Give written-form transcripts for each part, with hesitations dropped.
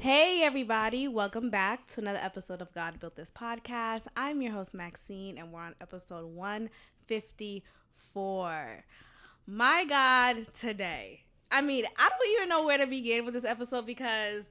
Hey everybody, welcome back to another episode of God Built This Podcast. I'm your host Maxine and we're on episode 154. My God, today. I don't even know where to begin with this episode because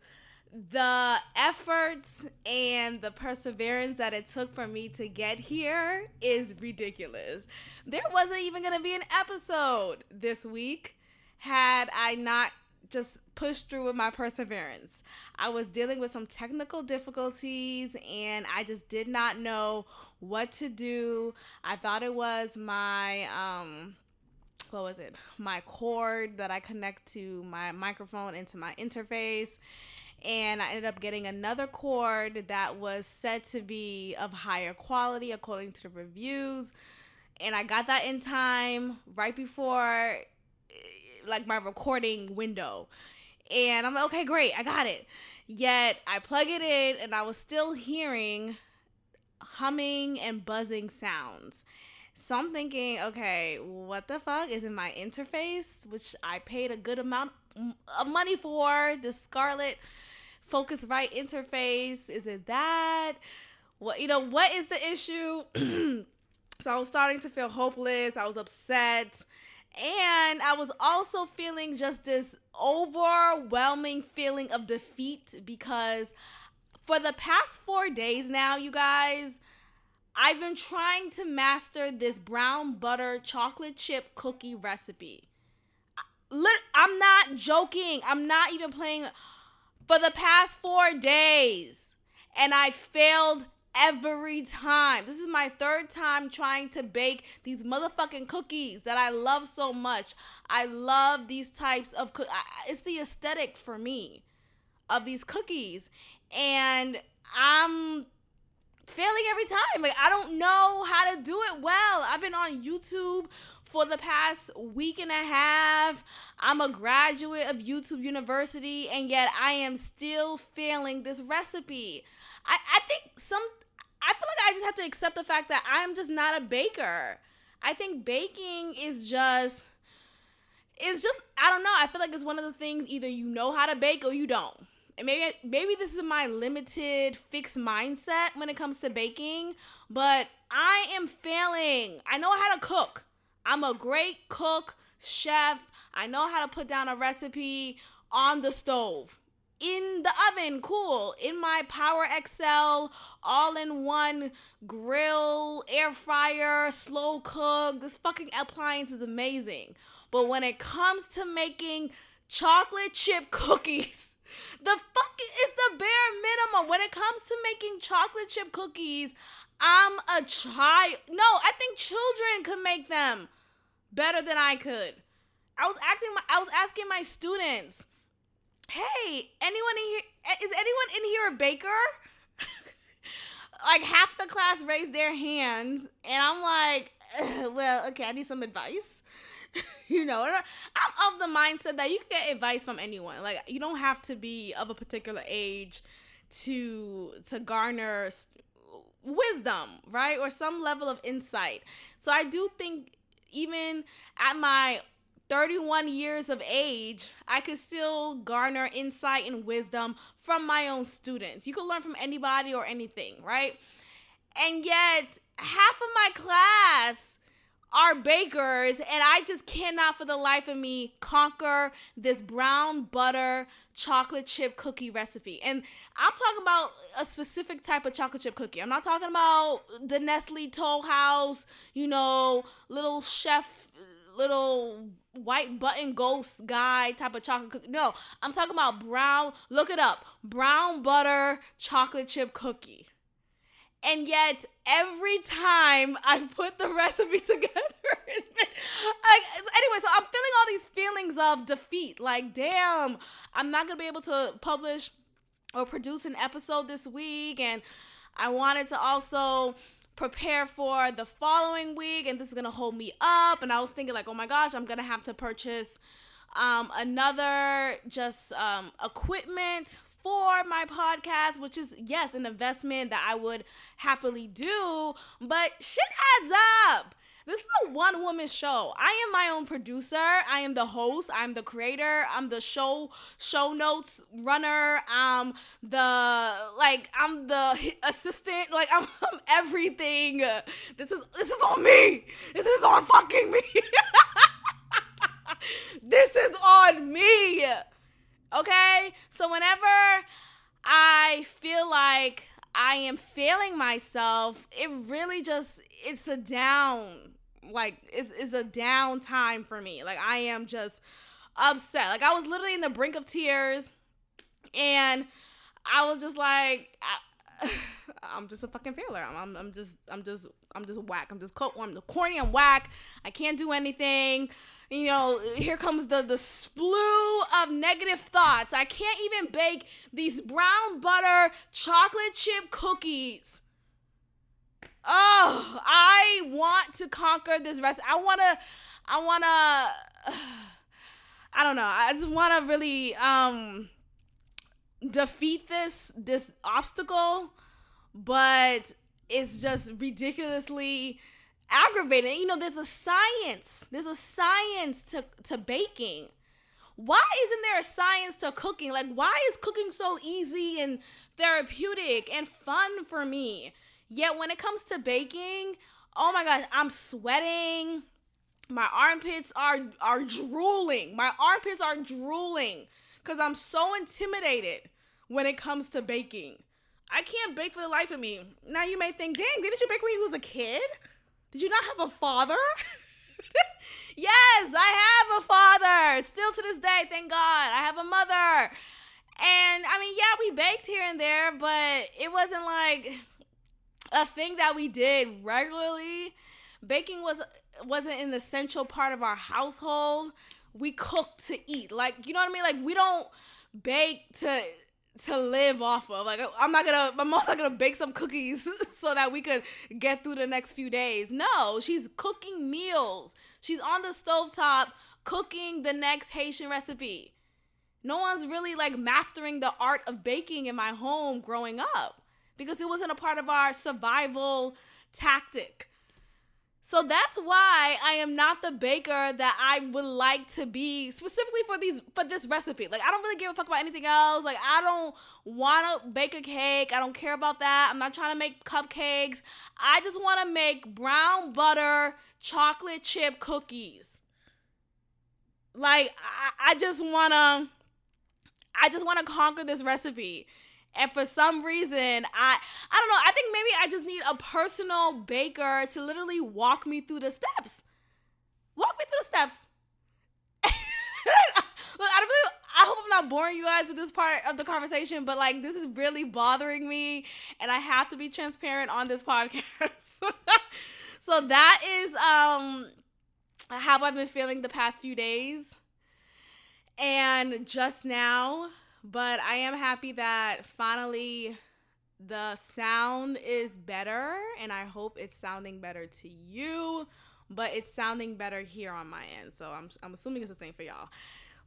the effort and the perseverance that it took for me to get here is ridiculous. There wasn't even going to be an episode this week had I not just pushed through with my perseverance. I was dealing with some technical difficulties and I just did not know what to do. I thought it was my my cord that I connect to my microphone into my interface, and I ended up getting another cord that was said to be of higher quality according to the reviews, and I got that in time right before like my recording window, and I'm like, okay, great, I got it. Yet I plug it in and I was still hearing humming and buzzing sounds. So I'm thinking, okay, what the fuck is in my interface, which I paid a good amount of money for, the Scarlett Focusrite interface. Is it that? What is the issue? So I was starting to feel hopeless. I was upset. And I was also feeling just this overwhelming feeling of defeat because for the past 4 days now, you guys, I've been trying to master this brown butter chocolate chip cookie recipe. I'm not joking. I'm not even playing. For the past 4 days. And I failed every time. This is my third time trying to bake these motherfucking cookies that I love so much. I love these types of it's the aesthetic for me of these cookies. And I'm failing every time. Like, I don't know how to do it well. I've been on YouTube for the past week and a half. I'm a graduate of YouTube University, and yet I am still failing this recipe. I feel like I just have to accept the fact that I'm just not a baker. I think baking is just, I don't know. I feel like it's one of the things, either you know how to bake or you don't. And maybe this is my limited fixed mindset when it comes to baking, but I am failing. I know how to cook. I'm a great cook, chef. I know how to put down a recipe on the stove. In the oven, cool. In my Power XL, all-in-one grill, air fryer, slow cook. This fucking appliance is amazing. But when it comes to making chocolate chip cookies, it's the bare minimum. When it comes to making chocolate chip cookies, I'm a child. No, I think children could make them better than I could. I was asking my students, hey, is anyone in here a baker? Like half the class raised their hands, and I'm like, well, okay, I need some advice. And I'm of the mindset that you can get advice from anyone. Like, you don't have to be of a particular age to garner wisdom, right? Or some level of insight. So I do think even at my 31 years of age, I could still garner insight and wisdom from my own students. You can learn from anybody or anything, right? And yet, half of my class are bakers, and I just cannot for the life of me conquer this brown butter chocolate chip cookie recipe. And I'm talking about a specific type of chocolate chip cookie. I'm not talking about the Nestle Toll House, little chef, little white button ghost guy type of chocolate cookie. No, I'm talking about look it up, brown butter chocolate chip cookie. And yet, every time I put the recipe together, it's been anyway, so I'm feeling all these feelings of defeat. Like, damn, I'm not going to be able to publish or produce an episode this week. And I wanted to also prepare for the following week, and this is going to hold me up. And I was thinking, like, oh my gosh, I'm going to have to purchase another equipment for my podcast, which is, yes, an investment that I would happily do, but shit adds up. This is a one-woman show. I am my own producer. I am the host. I'm the creator. I'm the show notes runner. I'm the assistant. Like I'm everything. This is on me. This is on fucking me. This is on me. Okay? So whenever I feel like I am failing myself, it really just, it's a down, like, it's a down time for me. Like, I am just upset. Like, I was literally in the brink of tears, and I was just like, I'm just a fucking failure. I'm just whack. I'm corny. I'm whack. I can't do anything. You know, here comes the slew of negative thoughts. I can't even bake these brown butter chocolate chip cookies. Oh, I want to conquer this recipe. I don't know. I just want to really defeat this obstacle, but it's just ridiculously aggravating. You know, there's a science to baking. Why isn't there a science to cooking? Like, why is cooking so easy and therapeutic and fun for me? Yet when it comes to baking, oh my God, I'm sweating. My armpits are drooling. My armpits are drooling because I'm so intimidated when it comes to baking. I can't bake for the life of me. Now you may think, dang, didn't you bake when you was a kid? Did you not have a father? Yes, I have a father. Still to this day, thank God. I have a mother. And I mean, yeah, we baked here and there, but it wasn't like a thing that we did regularly. Baking wasn't an essential part of our household. We cooked to eat. Like, you know what I mean? Like, we don't bake to live off of. Like, I'm most not gonna bake some cookies so that we could get through the next few days. No, she's cooking meals. She's on the stovetop cooking the next Haitian recipe. No one's really like mastering the art of baking in my home growing up because it wasn't a part of our survival tactic. So that's why I am not the baker that I would like to be specifically for this recipe. Like, I don't really give a fuck about anything else. Like, I don't want to bake a cake. I don't care about that. I'm not trying to make cupcakes. I just want to make brown butter chocolate chip cookies. Like, I just want to conquer this recipe. And for some reason, I don't know, I think maybe I just need a personal baker to literally walk me through the steps. Walk me through the steps. Look, I hope I'm not boring you guys with this part of the conversation, but like, this is really bothering me, and I have to be transparent on this podcast. So that is how I've been feeling the past few days. And just now, but I am happy that finally the sound is better, and I hope it's sounding better to you, but it's sounding better here on my end. So I'm assuming it's the same for y'all.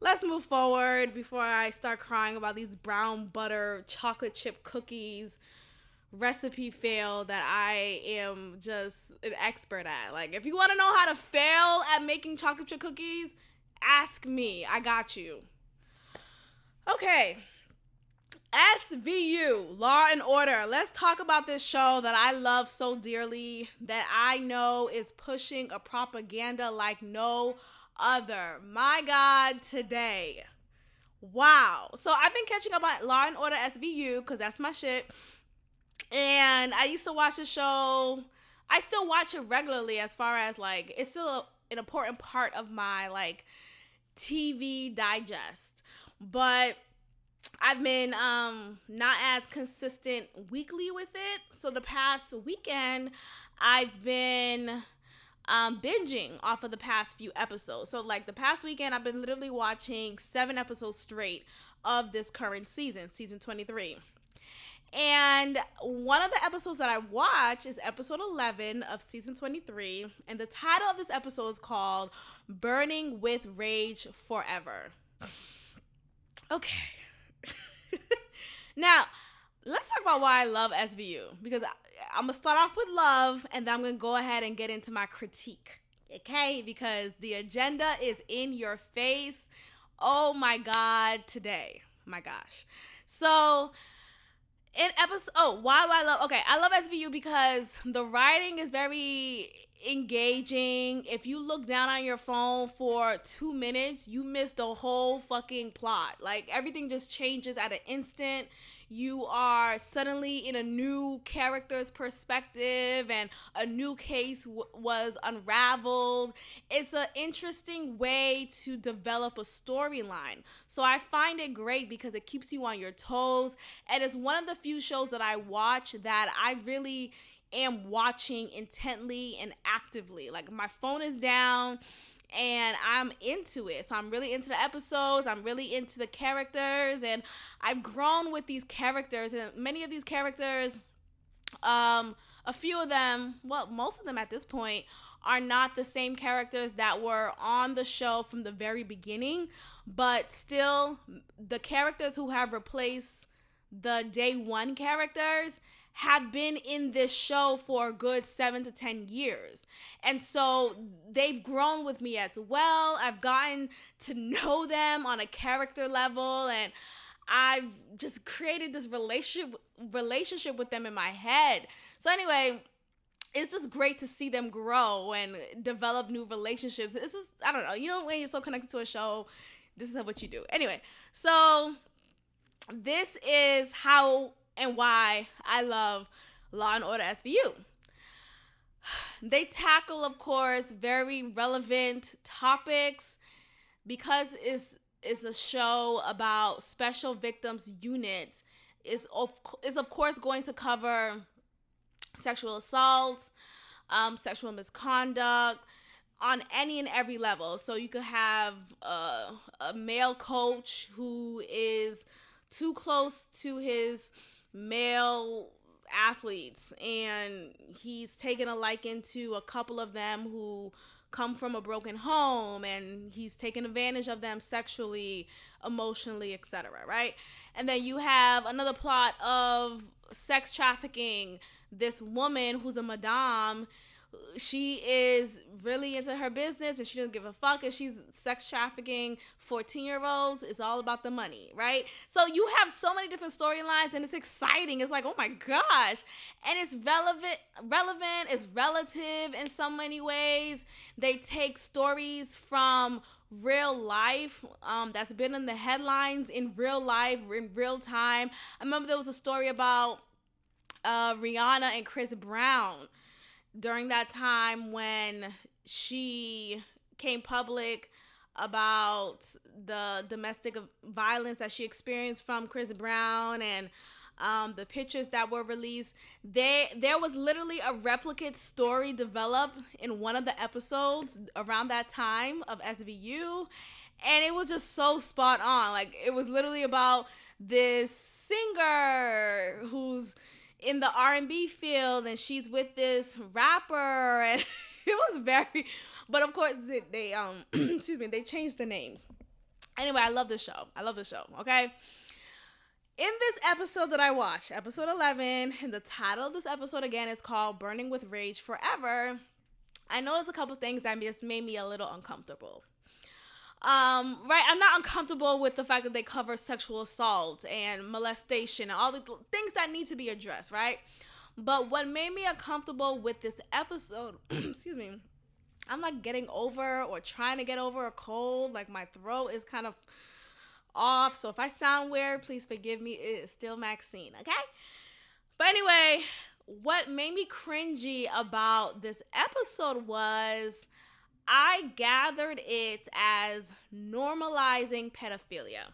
Let's move forward before I start crying about these brown butter chocolate chip cookies recipe fail that I am just an expert at. Like, if you want to know how to fail at making chocolate chip cookies, ask me. I got you. Okay, SVU, Law and Order. Let's talk about this show that I love so dearly, that I know is pushing a propaganda like no other. My God, today. Wow. So I've been catching up on Law and Order SVU because that's my shit. And I used to watch the show. I still watch it regularly, as far as like, it's still an important part of my like TV digest. But I've been not as consistent weekly with it. So the past weekend, I've been binging off of the past few episodes. So like the past weekend, I've been literally watching 7 episodes straight of this current season 23. And one of the episodes that I watched is episode 11 of season 23. And the title of this episode is called Burning with Rage Forever. Okay. Now, let's talk about why I love SVU, because I'm gonna start off with love, and then I'm gonna go ahead and get into my critique. Okay, because the agenda is in your face. Oh my God, today. My gosh. So in episode, why do I love, okay, I love SVU because the writing is very engaging. If you look down on your phone for 2 minutes, you miss the whole fucking plot. Like, everything just changes at an instant. You are suddenly in a new character's perspective, and a new case was unraveled. It's an interesting way to develop a storyline. So I find it great because it keeps you on your toes, and it's one of the few shows that I watch that I really am watching intently and actively. Like, my phone is down and I'm into it. So I'm really into the episodes. I'm really into the characters, and I've grown with these characters, and many of these characters, a few of them, well, most of them at this point, are not the same characters that were on the show from the very beginning, but still the characters who have replaced the day one characters have been in this show for a good 7 to 10 years. And so they've grown with me as well. I've gotten to know them on a character level, and I've just created this relationship with them in my head. So anyway, it's just great to see them grow and develop new relationships. This is, I don't know, you know, when you're so connected to a show, this is what you do. Anyway, so this is how and why I love Law and Order SVU. They tackle, of course, very relevant topics because it's a show about special victims units. Is of course going to cover sexual assault, sexual misconduct on any and every level. So you could have a male coach who is too close to his male athletes, and he's taken a liking to a couple of them who come from a broken home, and he's taken advantage of them sexually, emotionally, etc., right? And then you have another plot of sex trafficking. This woman who's a madame, she is really into her business, and she doesn't give a fuck if she's sex trafficking 14-year-olds. It's all about the money, right? So you have so many different storylines, and it's exciting. It's like, oh my gosh. And it's relevant, it's relative in so many ways. They take stories from real life that's been in the headlines in real life, in real time. I remember there was a story about Rihanna and Chris Brown during that time when she came public about the domestic violence that she experienced from Chris Brown, and the pictures that were released. There was literally a replicate story developed in one of the episodes around that time of SVU, and it was just so spot on. Like, it was literally about this singer who's in the R&B field, and she's with this rapper, and it was very, but of course they excuse me, they changed the names. Anyway, I love this show, okay? In this episode that I watched, episode 11, and the title of this episode again is called Burning with Rage Forever, I noticed a couple things that just made me a little uncomfortable. Right, I'm not uncomfortable with the fact that they cover sexual assault and molestation and all the things that need to be addressed, right? But what made me uncomfortable with this episode, excuse me, I'm like getting over or trying to get over a cold. Like, my throat is kind of off, so if I sound weird, please forgive me. It is still Maxine, okay? But anyway, what made me cringy about this episode was I gathered it as normalizing pedophilia.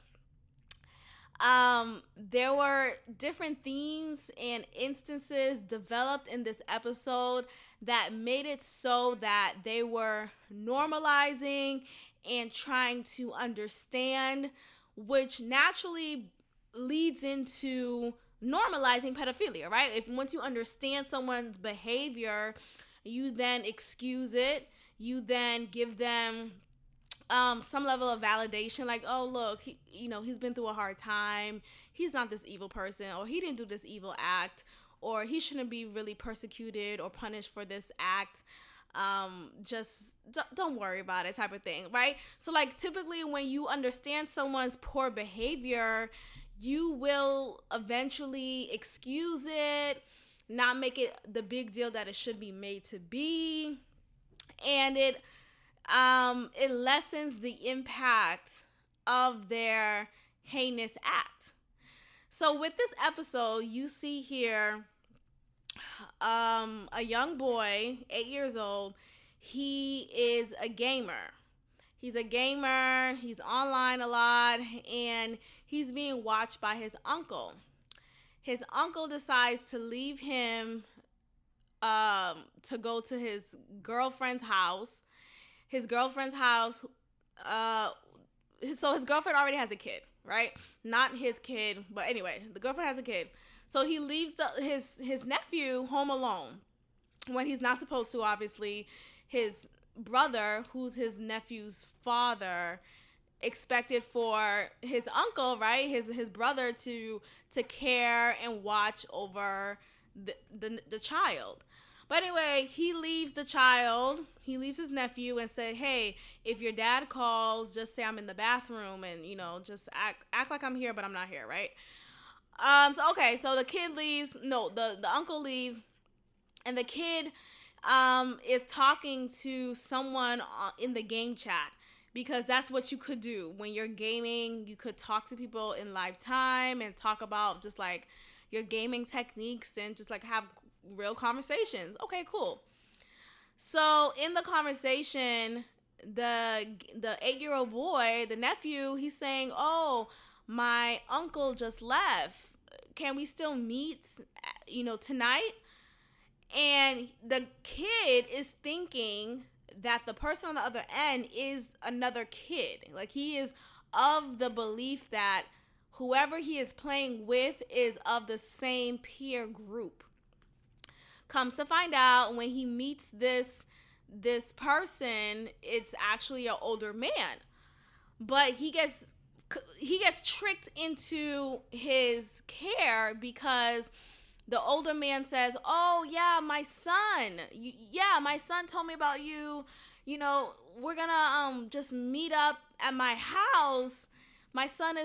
There were different themes and instances developed in this episode that made it so that they were normalizing and trying to understand, which naturally leads into normalizing pedophilia, right? If once you understand someone's behavior, you then excuse it. You then give them some level of validation, like, oh, look, he's been through a hard time. He's not this evil person, or he didn't do this evil act, or he shouldn't be really persecuted or punished for this act. Just don't worry about it, type of thing, right? So, like, typically when you understand someone's poor behavior, you will eventually excuse it, not make it the big deal that it should be made to be, and it lessens the impact of their heinous act. So with this episode, you see here a young boy, 8 years old. He is a gamer. He's a gamer. He's online a lot, and he's being watched by his uncle. His uncle decides to leave him to go to his girlfriend's house. His girlfriend's house, so his girlfriend already has a kid, right? Not his kid, but anyway, the girlfriend has a kid. So he leaves his nephew home alone when he's not supposed to, obviously. His brother, who's his nephew's father, expected for his uncle, right? His brother to care and watch over the child. But anyway, he leaves his nephew and said, hey, if your dad calls, just say I'm in the bathroom and, just act like I'm here, but I'm not here, right? So the kid leaves. No, the uncle leaves, and the kid is talking to someone in the game chat, because that's what you could do when you're gaming. You could talk to people in live time and talk about just like your gaming techniques and just like have real conversations. Okay, cool. So in the conversation, the 8-year-old boy, the nephew, he's saying, oh, my uncle just left. Can we still meet, tonight? And the kid is thinking that the person on the other end is another kid. Like, he is of the belief that whoever he is playing with is of the same peer group. Comes to find out, when he meets this person, it's actually an older man. But he gets tricked into his care, because the older man says, oh yeah, my son told me about you. We're gonna just meet up at my house. My son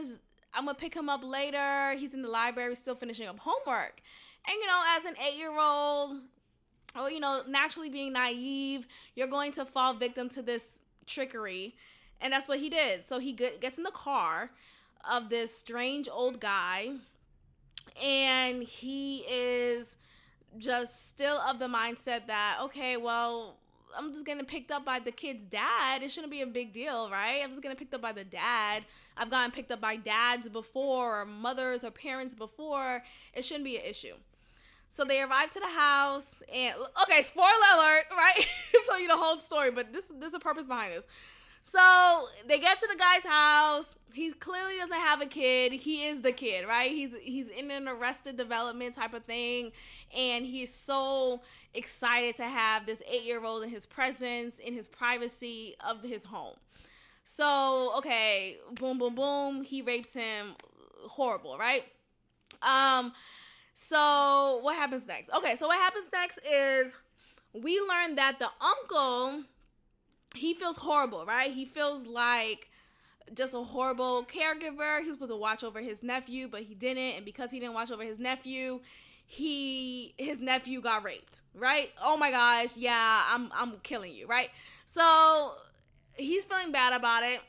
I'm gonna pick him up later. He's in the library still finishing up homework. And as an 8-year-old, or naturally being naive, you're going to fall victim to this trickery. And that's what he did. So he gets in the car of this strange old guy, and he is just still of the mindset that, okay, well, I'm just getting picked up by the kid's dad. It shouldn't be a big deal, right? I'm just getting picked up by the dad. I've gotten picked up by dads before, or mothers or parents before. It shouldn't be an issue. So they arrive to the house, and okay, spoiler alert, right? I'm telling you the whole story, but there's a purpose behind this. So they get to the guy's house. He clearly doesn't have a kid. He is the kid, right? He's in an Arrested Development type of thing, and he's so excited to have this 8-year-old in his presence, in his privacy of his home. So, okay, boom, boom, boom. He rapes him. Horrible, right? So what happens next? Okay, so what happens next is we learn that the uncle, he feels horrible, right? He feels like just a horrible caregiver. He was supposed to watch over his nephew, but he didn't. And because he didn't watch over his nephew, his nephew got raped, right? Oh my gosh, yeah, I'm killing you, right? So he's feeling bad about it.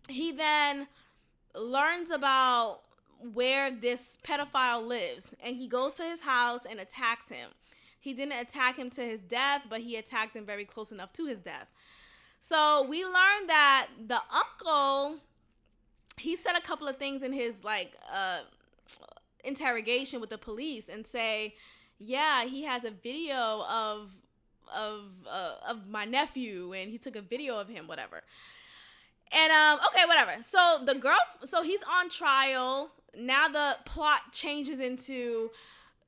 He then learns about where this pedophile lives, and he goes to his house and attacks him. He didn't attack him to his death, but he attacked him very close enough to his death. So we learned that the uncle, he said a couple of things in his interrogation with the police, and say, yeah, he has a video of my nephew, and he took a video of him, whatever. And okay, whatever. So he's on trial. Now the plot changes into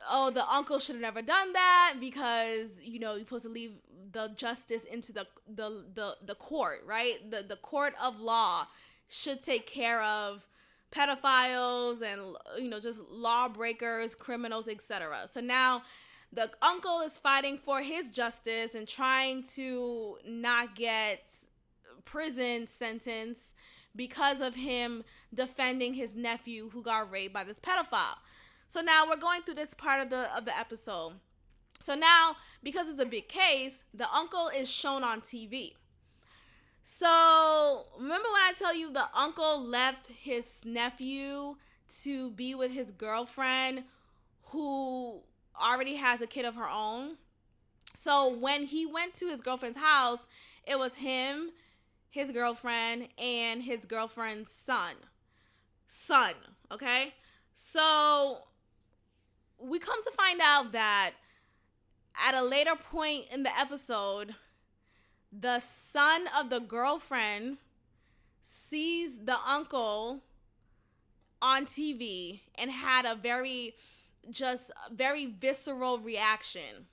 oh, the uncle should have never done that because, you're supposed to leave the justice into the court, right? The court of law should take care of pedophiles and, just lawbreakers, criminals, etc. So now the uncle is fighting for his justice and trying to not get prison sentence because of him defending his nephew who got raped by this pedophile. So now we're going through this part of the episode. So now, because it's a big case, the uncle is shown on TV. So remember when I tell you the uncle left his nephew to be with his girlfriend who already has a kid of her own? So when he went to his girlfriend's house, it was him, his girlfriend, and his girlfriend's son. Okay? So we come to find out that at a later point in the episode, the son of the girlfriend sees the uncle on TV and had a very visceral reaction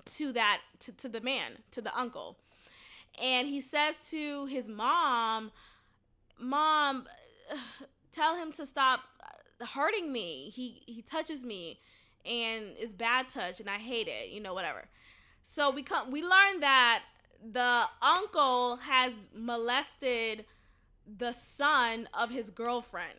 to that, to the man, to the uncle. And he says to his mom, tell him to stop hurting me. He touches me and it's bad touch and I hate it, whatever. So we learn that the uncle has molested the son of his girlfriend.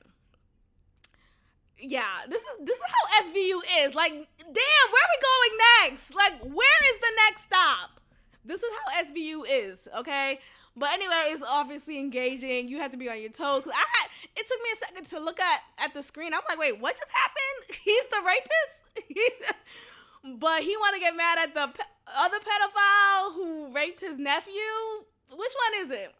Yeah, this is how SVU is. Like, damn, where are we going next? Like, where is the next stop? This is how SVU is, okay? But anyway, it's obviously engaging. You have to be on your toes. It took me a second to look at the screen. I'm like, wait, what just happened? He's the rapist? But he want to get mad at the other pedophile who raped his nephew? Which one is it?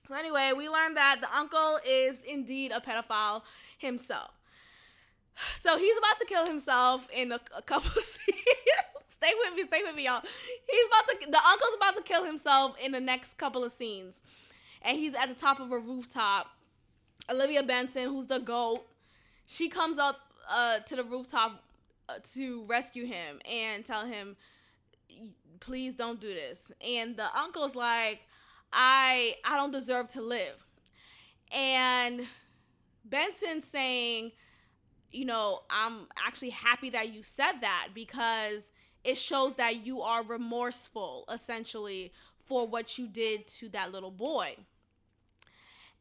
So anyway, we learned that the uncle is indeed a pedophile himself. So he's about to kill himself in a couple of scenes. Stay with me, y'all. The uncle's about to kill himself in the next couple of scenes. And he's at the top of a rooftop. Olivia Benson, who's the GOAT, she comes up to the rooftop to rescue him and tell him, please don't do this. And the uncle's like, I don't deserve to live. And Benson's saying, I'm actually happy that you said that because it shows that you are remorseful, essentially, for what you did to that little boy.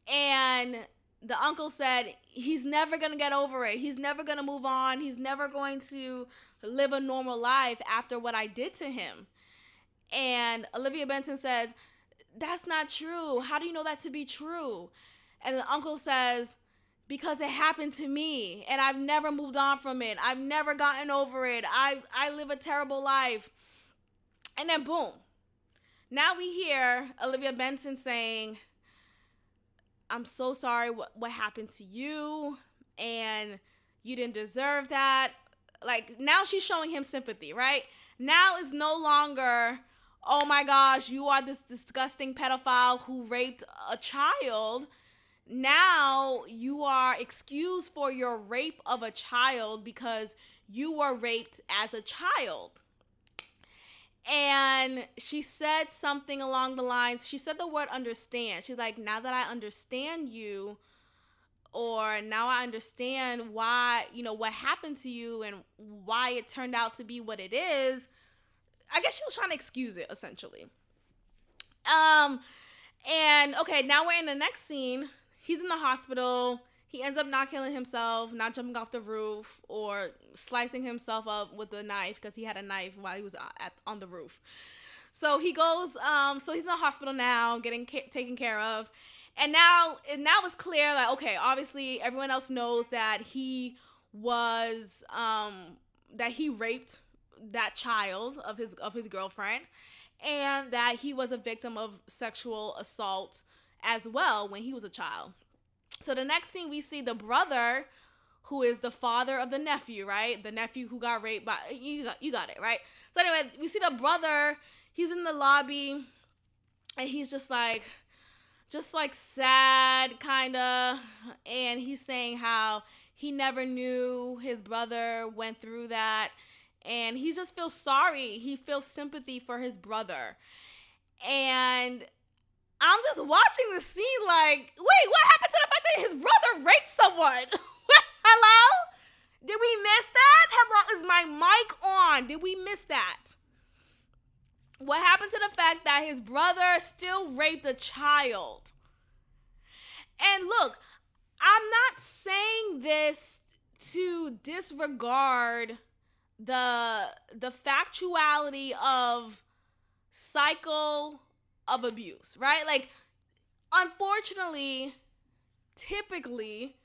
And the uncle said he's never going to get over it. He's never going to move on. He's never going to live a normal life after what I did to him. And Olivia Benson said, that's not true. How do you know that to be true? And the uncle says, because it happened to me and I've never moved on from it. I've never gotten over it. I live a terrible life. And then boom. Now we hear Olivia Benson saying, I'm so sorry what happened to you and you didn't deserve that. Like, now she's showing him sympathy, right? Now it's no longer, oh my gosh, you are this disgusting pedophile who raped a child. Now you are excused for your rape of a child because you were raped as a child. And she said something along the lines, she said the word understand. She's like, now that I understand you, or now I understand why, what happened to you and why it turned out to be what it is. I guess she was trying to excuse it, essentially. And okay, now we're in the next scene. He's in the hospital. He ends up not killing himself, not jumping off the roof, or slicing himself up with a knife because he had a knife while he was on the roof. So he goes, so he's in the hospital now, getting taken care of. And now it's clear that, okay, obviously everyone else knows that he was, that he raped that child of his girlfriend, and that he was a victim of sexual assault as well when he was a child. So the next scene, we see the brother, who is the father of the nephew, right? The nephew who got raped by, you got it, right? So anyway, we see the brother, he's in the lobby, and he's just like sad, kind of, and he's saying how he never knew his brother went through that. And he just feels sorry. He feels sympathy for his brother. And I'm just watching the scene like, wait, what happened to the fact that his brother raped someone? Hello? Did we miss that? Hello, is my mic on? Did we miss that? What happened to the fact that his brother still raped a child? And look, I'm not saying this to disregard the factuality of cycle of abuse, right? Like, unfortunately, typically,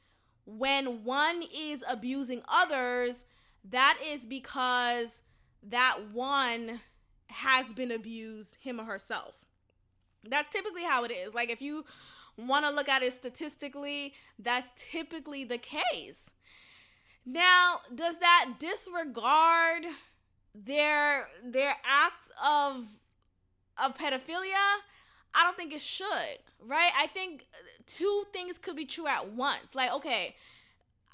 when one is abusing others, that is because that one has been abused, him or herself. That's typically how it is. Like, if you want to look at it statistically, that's typically the case. Now, does that disregard their acts of pedophilia? I don't think it should, right? I think two things could be true at once. Like, okay,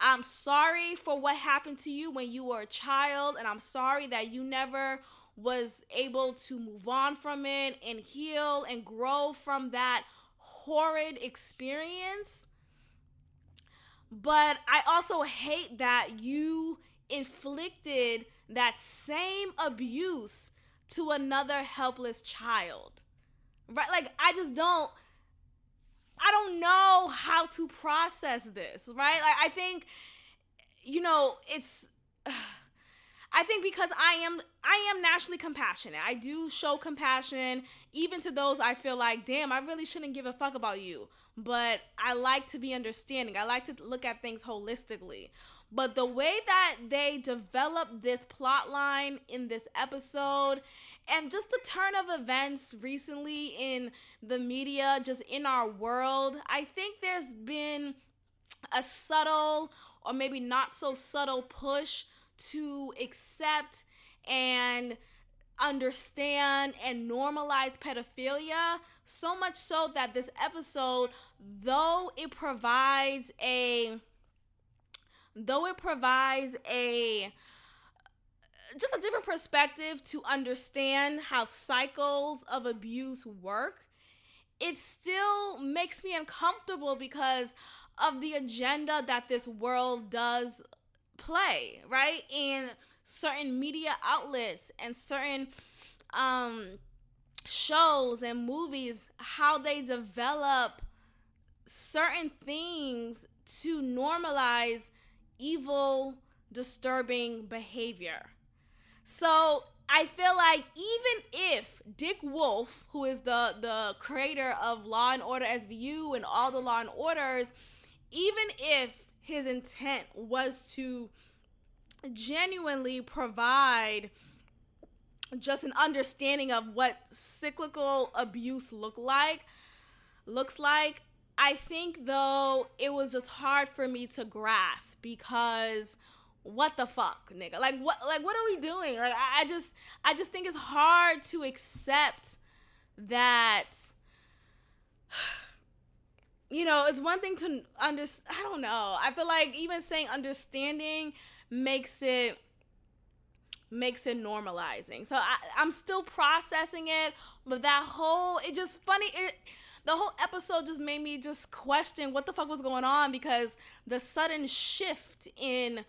I'm sorry for what happened to you when you were a child, and I'm sorry that you never was able to move on from it and heal and grow from that horrid experience. But I also hate that you inflicted that same abuse to another helpless child. Right? Like, I don't know how to process this, right? Like, I think, I think because I am naturally compassionate. I do show compassion even to those I feel like, damn, I really shouldn't give a fuck about you. But I like to be understanding. I like to look at things holistically. But the way that they developed this plot line in this episode, and just the turn of events recently in the media, just in our world, I think there's been a subtle or maybe not so subtle push to accept and understand and normalize pedophilia, so much so that this episode, though it provides a just a different perspective to understand how cycles of abuse work, it still makes me uncomfortable because of the agenda that this world does play, right? In certain media outlets and certain shows and movies, how they develop certain things to normalize evil, disturbing behavior. So I feel like even if Dick Wolf, who is the creator of Law and Order SVU and all the Law and Orders, even if his intent was to genuinely provide just an understanding of what cyclical abuse looks like, I think, though, it was just hard for me to grasp because what the fuck, nigga? Like what are we doing? Like I just think it's hard to accept that. It's one thing to I don't know. I feel like even saying understanding makes it normalizing. So I'm still processing it, but the whole episode just made me just question what the fuck was going on, because the sudden shift in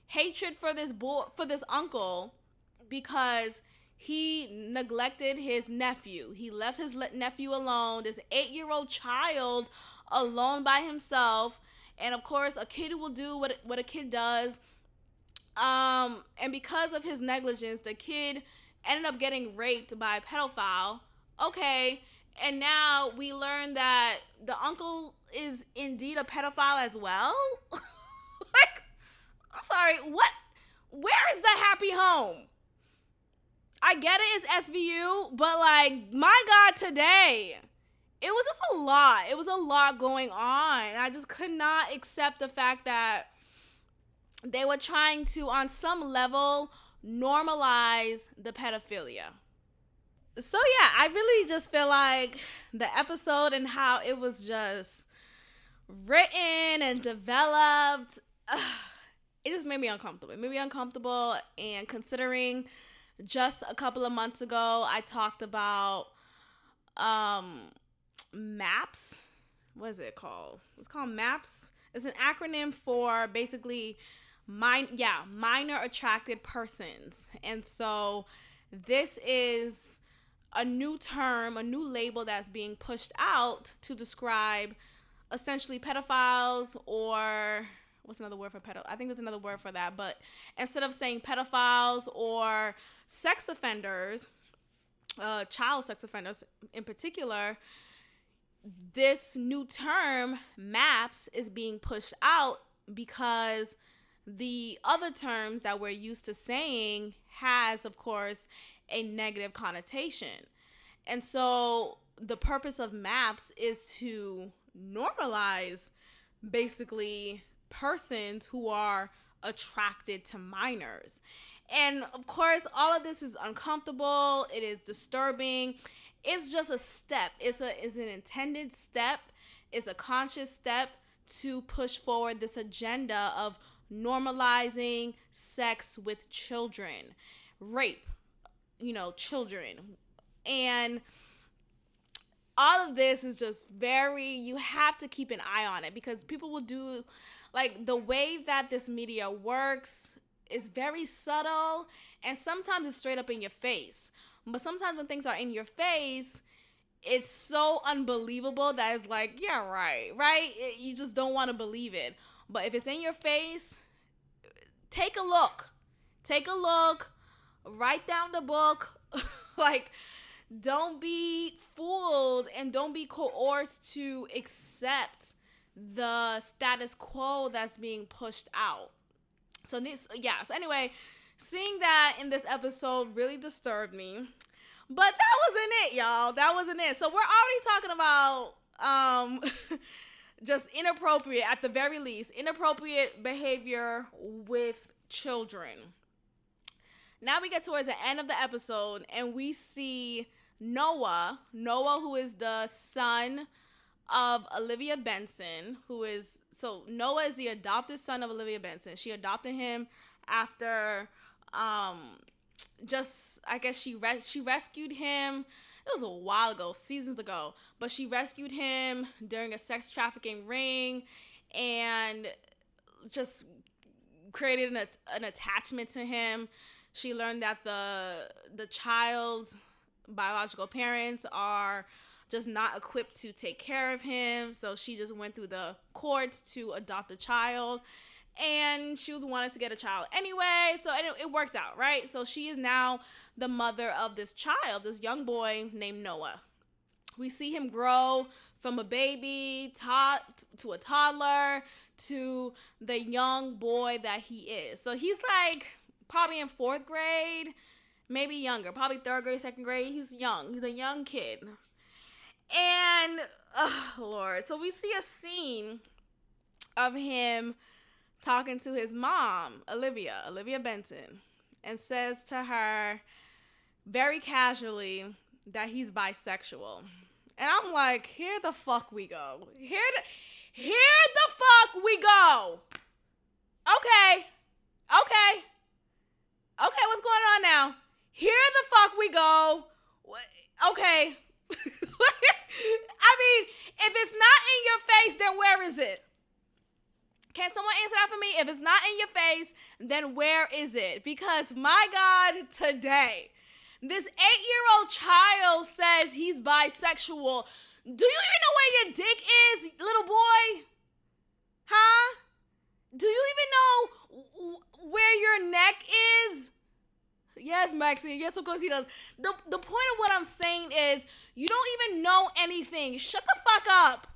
hatred for this uncle because he neglected his nephew. He left his nephew alone, this 8-year-old child alone by himself. And of course, a kid will do what a kid does. And because of his negligence, the kid ended up getting raped by a pedophile. Okay. And now we learn that the uncle is indeed a pedophile as well. Like, I'm sorry, what? Where is the happy home? I get it, it's SVU, but like, my God, today, it was just a lot. It was a lot going on. I just could not accept the fact that they were trying to, on some level, normalize the pedophilia. So yeah, I really just feel like the episode and how it was just written and developed, it just made me uncomfortable. It made me uncomfortable, and considering just a couple of months ago, I talked about MAPS. What is it called? It's called MAPS. It's an acronym for basically minor attracted persons. And so this is a new term, a new label that's being pushed out to describe essentially pedophiles, or what's another word for pedo? I think there's another word for that, but instead of saying pedophiles or sex offenders, child sex offenders in particular, this new term, MAPS, is being pushed out because the other terms that we're used to saying has, of course, a negative connotation. And so the purpose of MAPS is to normalize basically persons who are attracted to minors. And of course, all of this is uncomfortable. It is disturbing. It's just a step. It's an intended step. It's a conscious step to push forward this agenda of normalizing sex with children, rape, children. And all of this is just you have to keep an eye on it, because people will do, like, the way that this media works is very subtle, and sometimes it's straight up in your face. But sometimes when things are in your face, it's so unbelievable that it's like, yeah, right? You just don't want to believe it. But if it's in your face, take a look, write down the book. Like, don't be fooled and don't be coerced to accept the status quo that's being pushed out. So anyway, seeing that in this episode really disturbed me. But that wasn't it, y'all. That wasn't it. So we're already talking about just at the very least, inappropriate behavior with children. Now we get towards the end of the episode, and we see Noah, who is the son of Olivia Benson, Noah is the adopted son of Olivia Benson. She adopted him after, I guess she rescued him. It was a while ago, seasons ago, but she rescued him during a sex trafficking ring and just created an attachment to him. She learned that the child's biological parents are just not equipped to take care of him, so she just went through the courts to adopt a child, and she wanted to get a child anyway, so it worked out, right? So she is now the mother of this child, this young boy named Noah. We see him grow from a baby to a toddler to the young boy that he is. So he's like probably in 4th grade, maybe younger, probably 3rd grade, 2nd grade. He's young. He's a young kid. And, oh, Lord. So we see a scene of him talking to his mom, Olivia Benson, and says to her very casually that he's bisexual. And I'm like, here the fuck we go. Here the fuck we go. Okay, what's going on now? Here the fuck we go. Okay. I mean, if it's not in your face, then where is it? Can someone answer that for me? If it's not in your face, then where is it? Because my God, today, this 8-year-old child says he's bisexual. Do you even know where your dick is, little boy? Huh? Do you even know where your neck is? Yes, Maxine. Yes, of course he does. The point of what I'm saying is you don't even know anything. Shut the fuck up.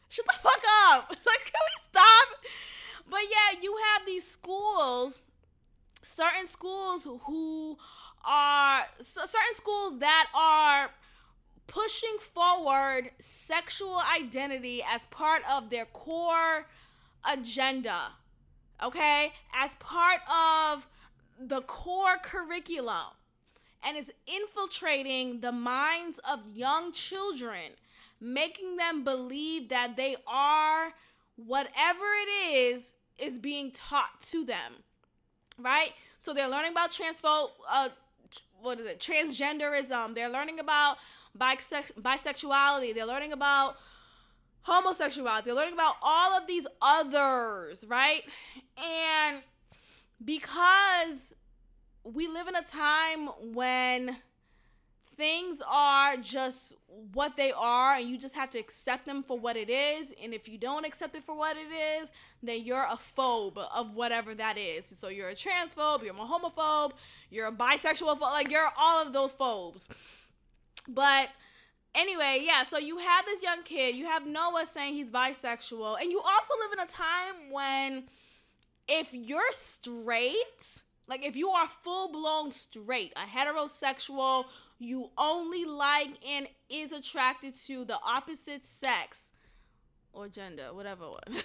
It's like, can we stop? But yeah, you have these schools, certain schools that are pushing forward sexual identity as part of their core agenda, okay? As part of the core curriculum, and is infiltrating the minds of young children, making them believe that they are whatever it is is being taught to them, right? So they're learning about transgenderism. They're learning about bisexuality. They're learning about homosexuality. They're learning about all of these others, right? And because we live in a time when things are just what they are and you just have to accept them for what it is, and if you don't accept it for what it is, then you're a phobe of whatever that is. So you're a transphobe, you're a homophobe, you're a bisexual phobe, like you're all of those phobes. But anyway, yeah, so you have this young kid, you have Noah saying he's bisexual, and you also live in a time when if you're straight, like if you are full-blown straight, a heterosexual, you only like and is attracted to the opposite sex or gender, whatever one,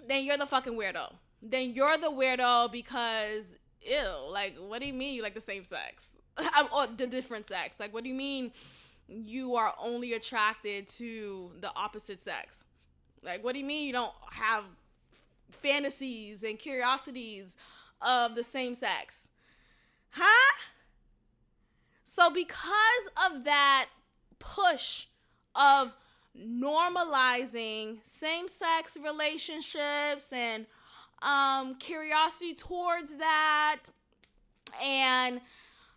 then you're the fucking weirdo. Then you're the weirdo because, ew, like, what do you mean you like the same sex? Or the different sex? Like, what do you mean you are only attracted to the opposite sex? Like, what do you mean you don't have fantasies and curiosities of the same sex? Huh? So because of that push of normalizing same-sex relationships and curiosity towards that, and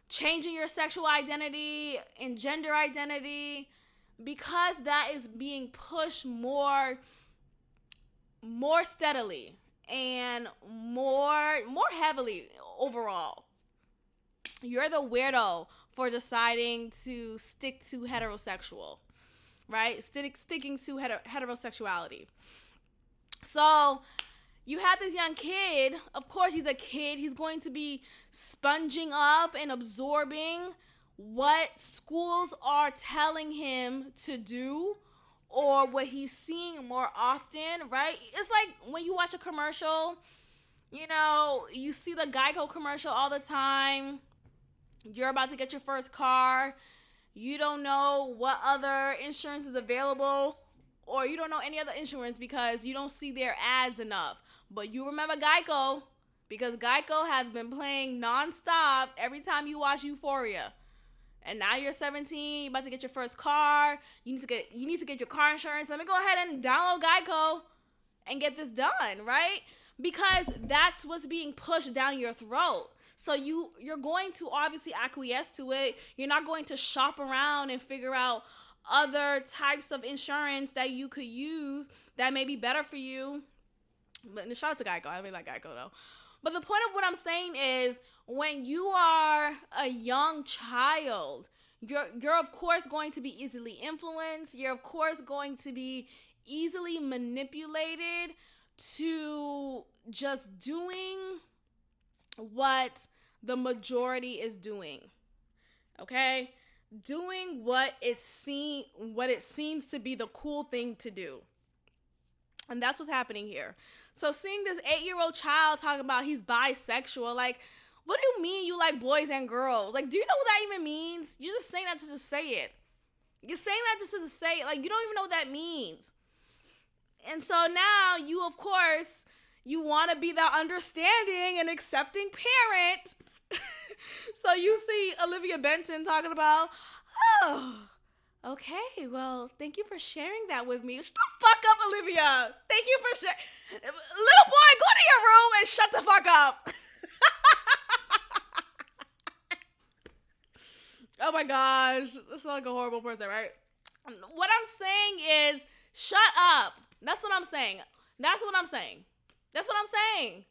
changing your sexual identity and gender identity, because that is being pushed more steadily and more heavily overall, you're the weirdo for deciding to stick to heterosexual, right? Sticking to heterosexuality. So you have this young kid. Of course, he's a kid. He's going to be sponging up and absorbing what schools are telling him to do, or what he's seeing more often, right? It's like when you watch a commercial, you know, you see the Geico commercial all the time. You're about to get your first car. You don't know what other insurance is available, or you don't know any other insurance because you don't see their ads enough. But you remember Geico because Geico has been playing nonstop every time you watch Euphoria. And now you're 17, you're about to get your first car. You need to get your car insurance. Let me go ahead and download Geico and get this done, right? Because that's what's being pushed down your throat. So you're going to obviously acquiesce to it. You're not going to shop around and figure out other types of insurance that you could use that may be better for you. But shout out to Geico. I really like Geico though. But the point of what I'm saying is, when you are a young child, you're of course going to be easily influenced. You're of course going to be easily manipulated to just doing what the majority is doing. Okay? Doing what it seems to be the cool thing to do. And that's what's happening here. So seeing this 8-year-old child talking about he's bisexual, like, what do you mean you like boys and girls? Like, do you know what that even means? You're just saying that to just say it. You're saying that just to say it. Like, you don't even know what that means. And so now you, of course, you want to be that understanding and accepting parent. So you see Olivia Benson talking about, oh, okay, well, thank you for sharing that with me. Shut the fuck up, Olivia. Thank you for sharing. Little boy, go to your room and shut the fuck up. Oh my gosh. This is like a horrible person, right? What I'm saying is, shut up. That's what I'm saying. That's what I'm saying. That's what I'm saying.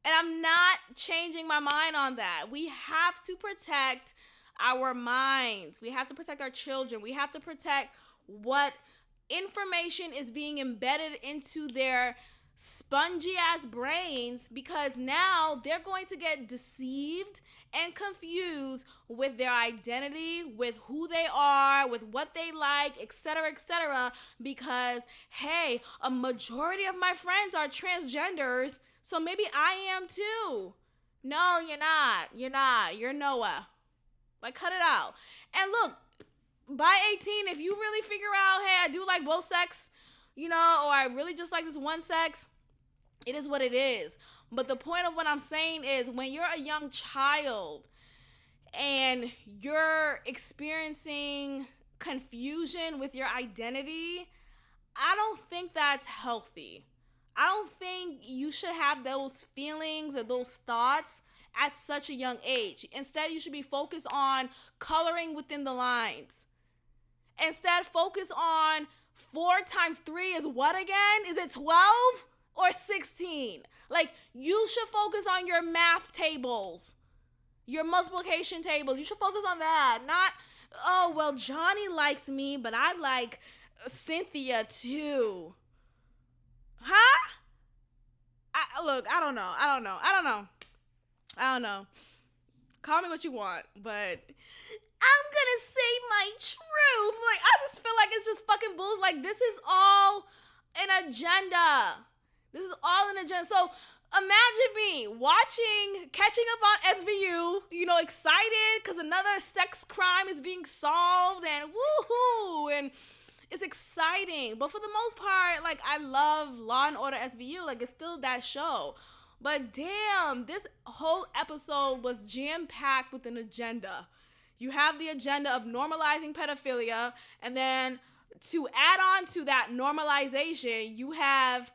And I'm not changing my mind on that. We have to protect our minds. We have to protect our children. We have to protect what information is being embedded into their spongy ass brains, because now they're going to get deceived and confused with their identity, with who they are, with what they like, etc., because, hey, a majority of my friends are transgenders, so maybe I am too. No, you're not. You're not. You're Noah. Like, cut it out. And look, by 18, if you really figure out, hey, I do like both sex, you know, or I really just like this one sex, It is what it is. But the point of what I'm saying is when you're a young child and you're experiencing confusion with your identity, I don't think that's healthy. I don't think you should have those feelings or those thoughts at such a young age. Instead, you should be focused on coloring within the lines. Instead, focus on 4 times 3 is what again? Is it 12 or 16? Like, you should focus on your math tables, your multiplication tables. You should focus on that. Not, oh, well, Johnny likes me, but I like Cynthia too. Huh? Look, I don't know. Call me what you want, but I'm gonna say my truth. Like, I just feel like it's just fucking bullshit. Like, this is all an agenda. So imagine me catching up on SVU, excited because another sex crime is being solved and woohoo, and it's exciting. But for the most part, like, I love Law and Order SVU. Like, it's still that show. But damn, this whole episode was jam-packed with an agenda. You have the agenda of normalizing pedophilia, and then to add on to that normalization, you have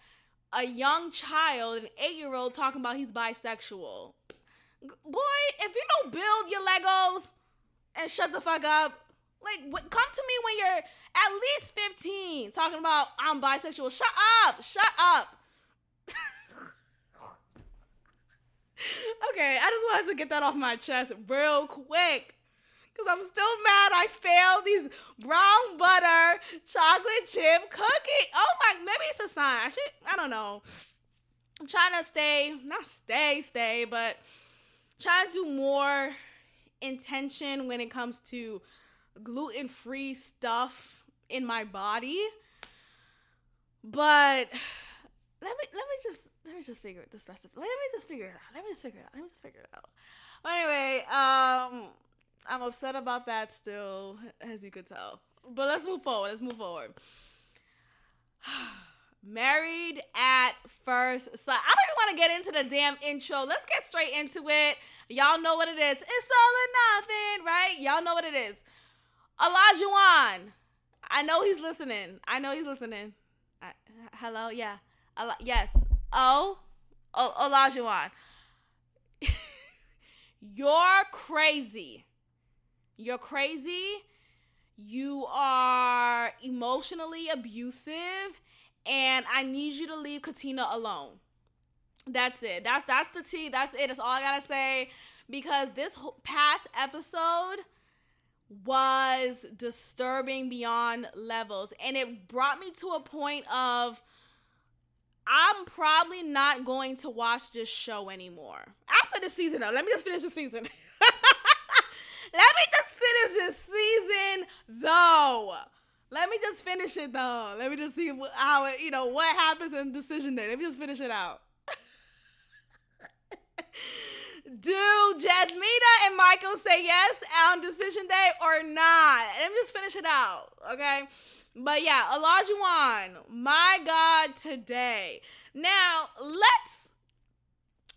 a young child, an 8-year-old, talking about he's bisexual. Boy, if you don't build your Legos and shut the fuck up, like, come to me when you're at least 15 talking about I'm bisexual. Shut up. Okay, I just wanted to get that off my chest real quick. Because I'm still mad I failed these brown butter chocolate chip cookie. Oh my, maybe it's a sign. I don't know. I'm trying to not stay, but trying to do more intention when it comes to gluten-free stuff in my body. But let me just figure it this recipe. Let me just figure it out. But anyway, I'm upset about that still, as you could tell. But let's move forward. Married at First Sight. I don't even want to get into the damn intro. Let's get straight into it. Y'all know what it is. It's all or nothing, right? Y'all know what it is. Olajuwon. I know he's listening. Hello? Yeah. Yes. Olajuwon. You're crazy. You are emotionally abusive, and I need you to leave Katina alone. That's it. That's the tea. That's it. That's all I gotta say. Because this past episode was disturbing beyond levels, and it brought me to a point of I'm probably not going to watch this show anymore. After the season, though. Let me just finish the season. Let me just finish it, though. Let me just see how it, what happens in decision day. Let me just finish it out. Do Jasmina and Michael say yes on decision day or not? Let me just finish it out, okay? But yeah, Olajuwon, my God, today. Now, let's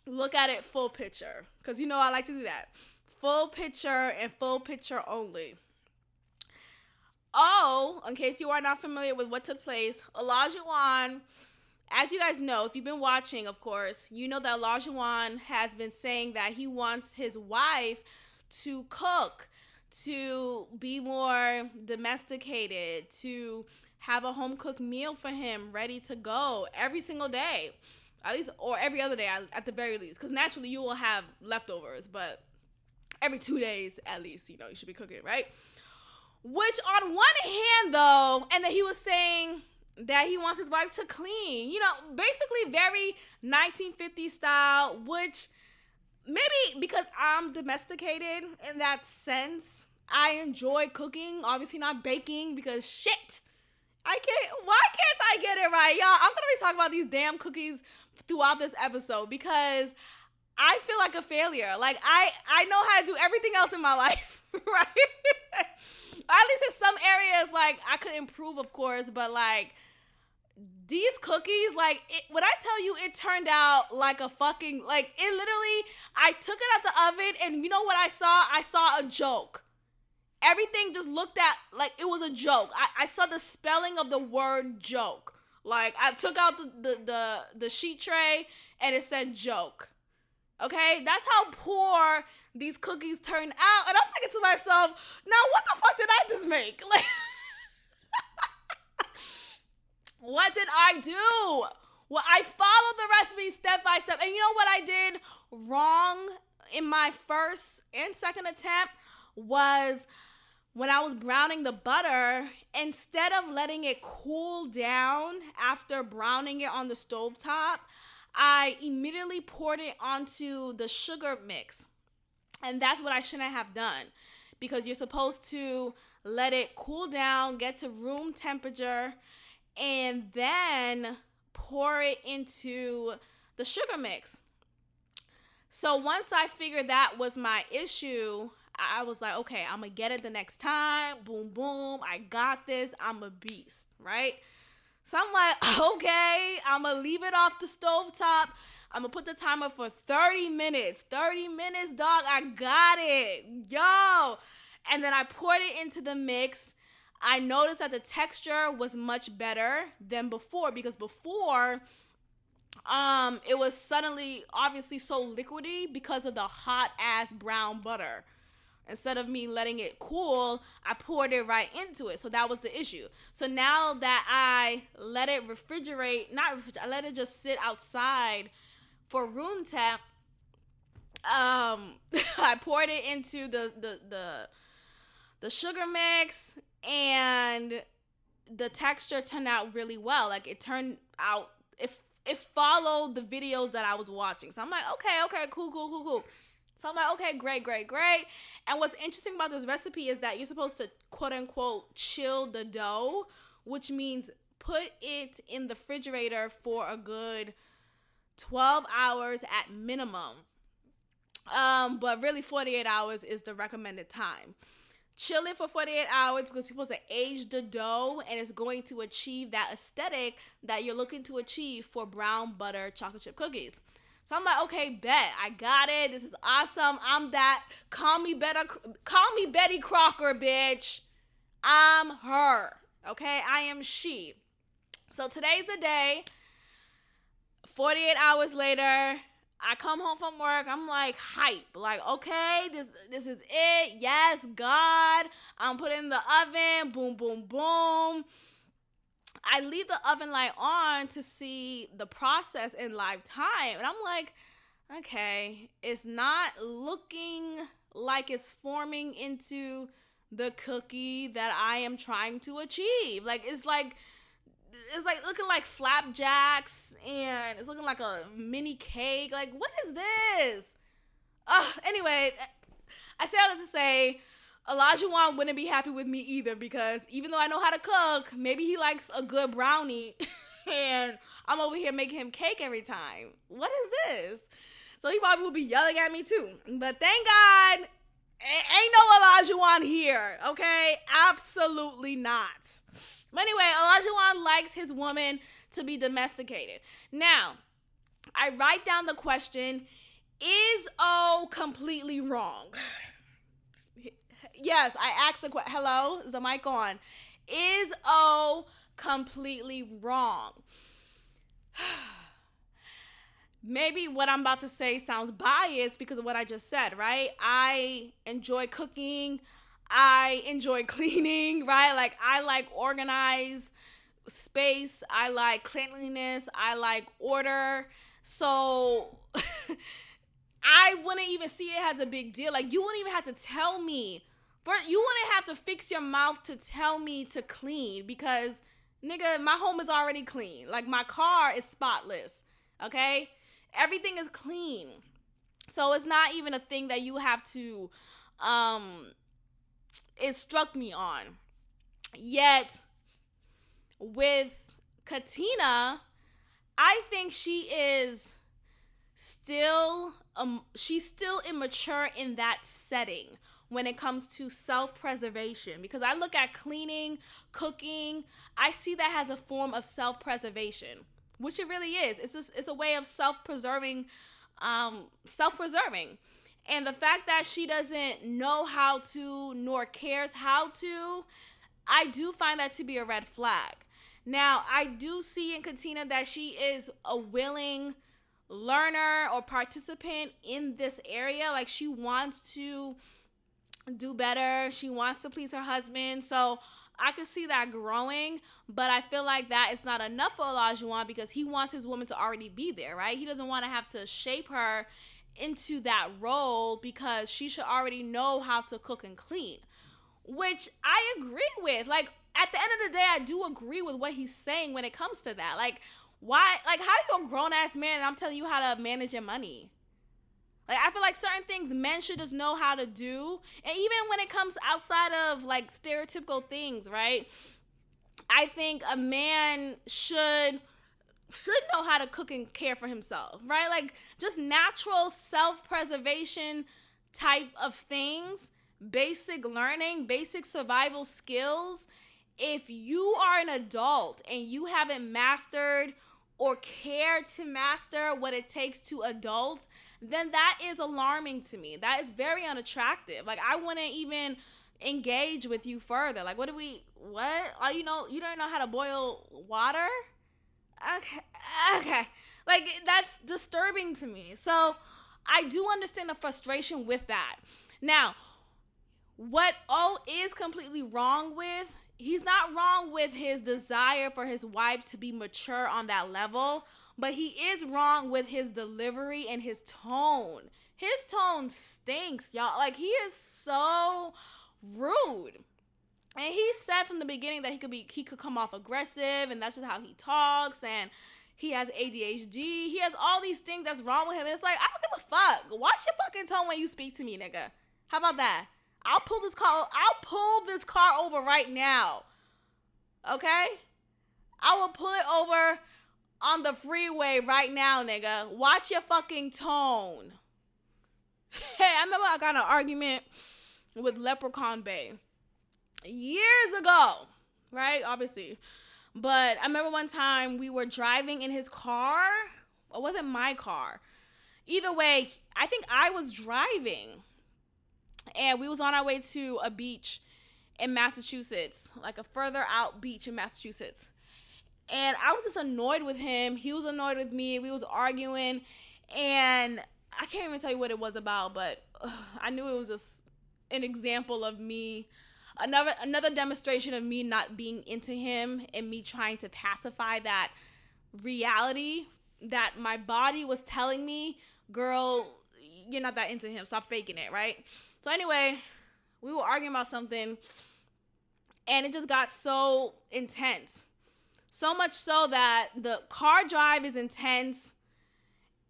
look at it full picture, because I like to do that. Full picture and full picture only. In case you are not familiar with what took place, Olajuwon, as you guys know, if you've been watching, of course, you know that Olajuwon has been saying that he wants his wife to cook, to be more domesticated, to have a home-cooked meal for him ready to go every single day, at least, or every other day at the very least, because naturally you will have leftovers, but every 2 days at least, you should be cooking, right? Which on one hand, though, and that he was saying that he wants his wife to clean, basically very 1950s style, which maybe because I'm domesticated in that sense, I enjoy cooking, obviously not baking, because shit, why can't I get it right, y'all? I'm gonna be talking about these damn cookies throughout this episode, because I feel like a failure. Like, I know how to do everything else in my life, right? Or at least in some areas, like, I could improve, of course, but, like, these cookies, like, when I tell you it turned out like a fucking, like, it literally, I took it out the oven, and you know what I saw? I saw a joke. Everything just looked at like it was a joke. I saw the spelling of the word joke. Like, I took out the sheet tray, and it said joke. Okay? That's how poor these cookies turned out. And I'm thinking to myself, now what the fuck did I just make? Like, what did I do? Well, I followed the recipe step by step. And you know what I did wrong in my first and second attempt was when I was browning the butter, instead of letting it cool down after browning it on the stovetop, I immediately poured it onto the sugar mix. And that's what I shouldn't have done, because you're supposed to let it cool down, get to room temperature, and then pour it into the sugar mix. So once I figured that was my issue, I was like, okay, I'm going to get it the next time. Boom, boom. I got this. I'm a beast, right? So I'm like, okay, I'm going to leave it off the stovetop. I'm going to put the timer for 30 minutes. 30 minutes, dog. I got it. Yo. And then I poured it into the mix. I noticed that the texture was much better than before, because before, it was suddenly obviously so liquidy because of the hot ass brown butter. Instead of me letting it cool, I poured it right into it. So that was the issue. So now that I let it I let it just sit outside for room temp, I poured it into the sugar mix, and the texture turned out really well. Like, it turned out, it followed the videos that I was watching. So I'm like, okay, cool. So I'm like, okay, great. And what's interesting about this recipe is that you're supposed to, quote unquote, chill the dough, which means put it in the refrigerator for a good 12 hours at minimum. But really 48 hours is the recommended time. Chill it for 48 hours because you're supposed to age the dough, and it's going to achieve that aesthetic that you're looking to achieve for brown butter chocolate chip cookies. So I'm like, okay, bet. I got it. This is awesome. I'm that. Call me Betty Crocker, bitch. I'm her. Okay? I am she. So today's the day. 48 hours later, I come home from work. I'm like hype. Like, okay, this is it. Yes, God. I'm putting in the oven. Boom, boom, boom. I leave the oven light on to see the process in live time. And I'm like, okay, it's not looking like it's forming into the cookie that I am trying to achieve. Like, it's like looking like flapjacks, and it's looking like a mini cake. Like, what is this? Anyway, I say all that to say, Olajuwon wouldn't be happy with me either, because even though I know how to cook, maybe he likes a good brownie, and I'm over here making him cake every time. What is this? So he probably will be yelling at me too. But thank God, ain't no Olajuwon here, okay? Absolutely not. But anyway, Olajuwon likes his woman to be domesticated. Now, I write down the question, is O completely wrong? Yes, I asked the question. Hello? Is the mic on? Is O completely wrong? Maybe what I'm about to say sounds biased because of what I just said, right? I enjoy cooking. I enjoy cleaning, right? Like, I like organized space. I like cleanliness. I like order. So I wouldn't even see it as a big deal. Like, you wouldn't even have to tell me. You wouldn't have to fix your mouth to tell me to clean, because, nigga, my home is already clean. Like, my car is spotless, okay? Everything is clean. So it's not even a thing that you have to instruct me on. Yet, with Katina, I think she is still she's still immature in that setting, when it comes to self-preservation, because I look at cleaning, cooking, I see that as a form of self-preservation, which it really is. It's a way of self-preserving. And the fact that she doesn't know how to nor cares how to, I do find that to be a red flag. Now, I do see in Katina that she is a willing learner or participant in this area. Like, she wants to do better. She wants to please her husband. So I could see that growing, but I feel like that is not enough for Olajuwon because he wants his woman to already be there, right? He doesn't want to have to shape her into that role because she should already know how to cook and clean, which I agree with. Like, at the end of the day, I do agree with what he's saying when it comes to that. Like, why? Like, how are you a grown-ass man and I'm telling you how to manage your money? Like, I feel like certain things men should just know how to do. And even when it comes outside of, like, stereotypical things, right? I think a man should know how to cook and care for himself, right? Like, just natural self-preservation type of things, basic learning, basic survival skills. If you are an adult and you haven't mastered or care to master what it takes to adult, then that is alarming to me. That is very unattractive. Like, I wouldn't even engage with you further. Like, what? Oh, you don't know how to boil water? Okay. Like, that's disturbing to me. So I do understand the frustration with that. Now, what O is completely wrong with, he's not wrong with his desire for his wife to be mature on that level, but he is wrong with his delivery and his tone. His tone stinks, y'all. Like, he is so rude. And he said from the beginning that he could come off aggressive, and that's just how he talks, and he has ADHD. He has all these things that's wrong with him, and it's like, I don't give a fuck. Watch your fucking tone when you speak to me, nigga. How about that? I'll pull this car over right now. Okay? I will pull it over on the freeway right now, nigga. Watch your fucking tone. Hey, I remember I got in an argument with Leprechaun Bay years ago, right? Obviously. But I remember one time we were driving in his car. It wasn't my car. Either way, I think I was driving. And we was on our way to a beach in Massachusetts, like a further out beach in Massachusetts. And I was just annoyed with him. He was annoyed with me. We was arguing. And I can't even tell you what it was about, but I knew it was just an example of me. Another demonstration of me not being into him and me trying to pacify that reality that my body was telling me, girl, you're not that into him. Stop faking it, right? So anyway, we were arguing about something and it just got so intense. So much so that the car drive is intense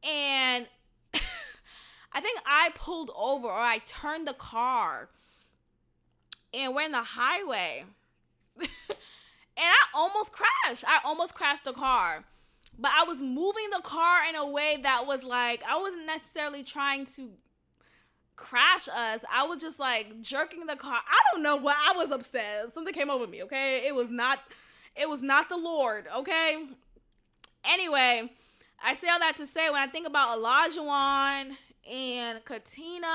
and I think I pulled over or I turned the car and we're in the highway. And I almost crashed the car. But I was moving the car in a way that was like, I wasn't necessarily trying to crash us. I was just like jerking the car. I don't know what, I was upset. Something came over me, okay? It was not the Lord, okay? Anyway, I say all that to say when I think about Olajuwon and Katina,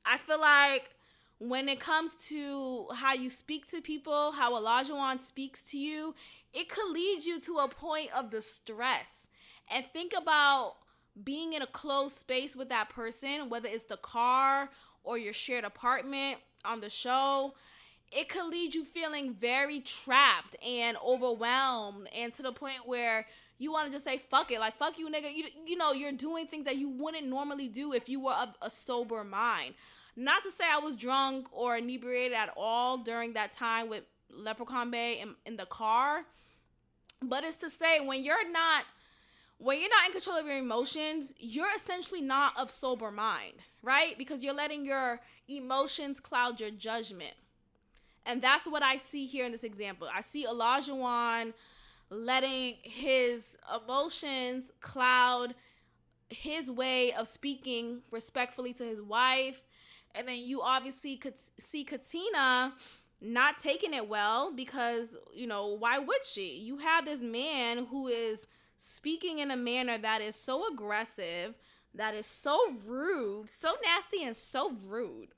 I feel like when it comes to how you speak to people, how Olajuwon speaks to you, it could lead you to a point of distress. And think about being in a closed space with that person, whether it's the car or your shared apartment on the show. It could lead you feeling very trapped and overwhelmed and to the point where you want to just say, fuck it. Like, fuck you, nigga. You know, you're doing things that you wouldn't normally do if you were of a sober mind. Not to say I was drunk or inebriated at all during that time with Leprechaun Bay in the car. But it's to say when you're not in control of your emotions, you're essentially not of sober mind, right? Because you're letting your emotions cloud your judgment. And that's what I see here in this example. I see Olajuwon letting his emotions cloud his way of speaking respectfully to his wife And then you obviously could see Katina not taking it well because, why would she? You have this man who is speaking in a manner that is so aggressive, that is so rude, so nasty, and so rude.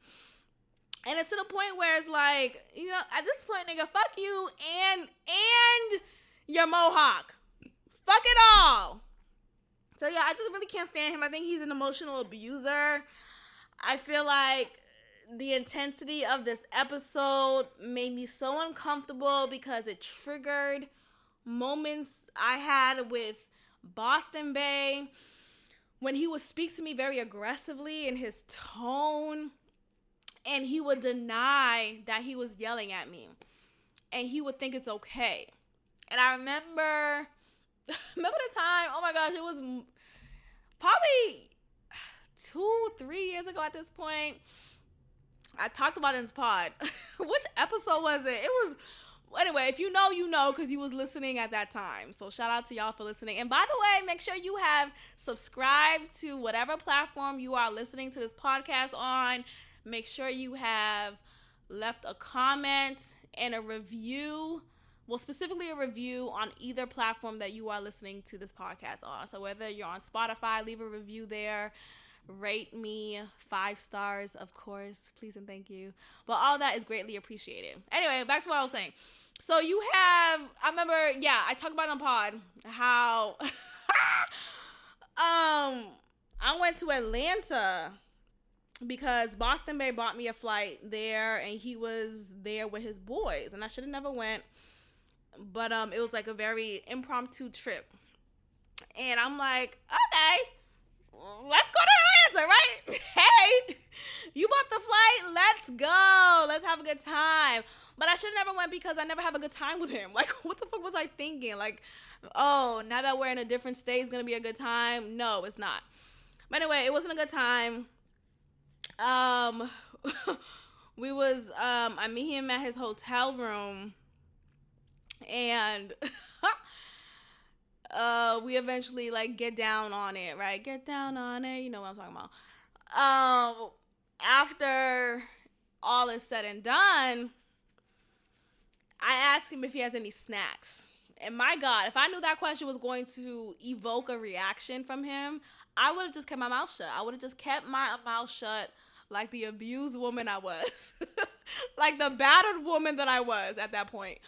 And it's to the point where it's like, at this point, nigga, fuck you and your mohawk. Fuck it all. So yeah, I just really can't stand him. I think he's an emotional abuser. I feel like the intensity of this episode made me so uncomfortable because it triggered moments I had with Boston Bay when he would speak to me very aggressively in his tone, and he would deny that he was yelling at me, and he would think it's okay. And I remember the time, oh my gosh, it was probably 2-3 years ago at this point. I talked about it in this pod. Which episode was it? It was, anyway, if you know, you know, because you was listening at that time. So shout out to y'all for listening. And by the way, make sure you have subscribed to whatever platform you are listening to this podcast on. Make sure you have left a comment and a review. Well, specifically a review on either platform that you are listening to this podcast on. So whether you're on Spotify, leave a review there. Rate me 5 stars, of course. Please and thank you. But all that is greatly appreciated. Anyway, back to what I was saying. So you have, I remember, I talked about on pod how I went to Atlanta because Boston Bay bought me a flight there, and he was there with his boys, and I should have never went. But it was like a very impromptu trip. And I'm like, okay, let's go to Atlanta, right? Hey, you bought the flight. Let's go. Let's have a good time. But I should have never went because I never have a good time with him. Like, what the fuck was I thinking? Like, oh, now that we're in a different state, it's going to be a good time. No, it's not. But anyway, it wasn't a good time. I meet him at his hotel room, and we eventually like get down on it, right? Get down on it. You know what I'm talking about. After all is said and done, I asked him if he has any snacks. And my God, if I knew that question was going to evoke a reaction from him, I would have just kept my mouth shut. I would have just kept my mouth shut like the abused woman I was. Like the battered woman that I was at that point.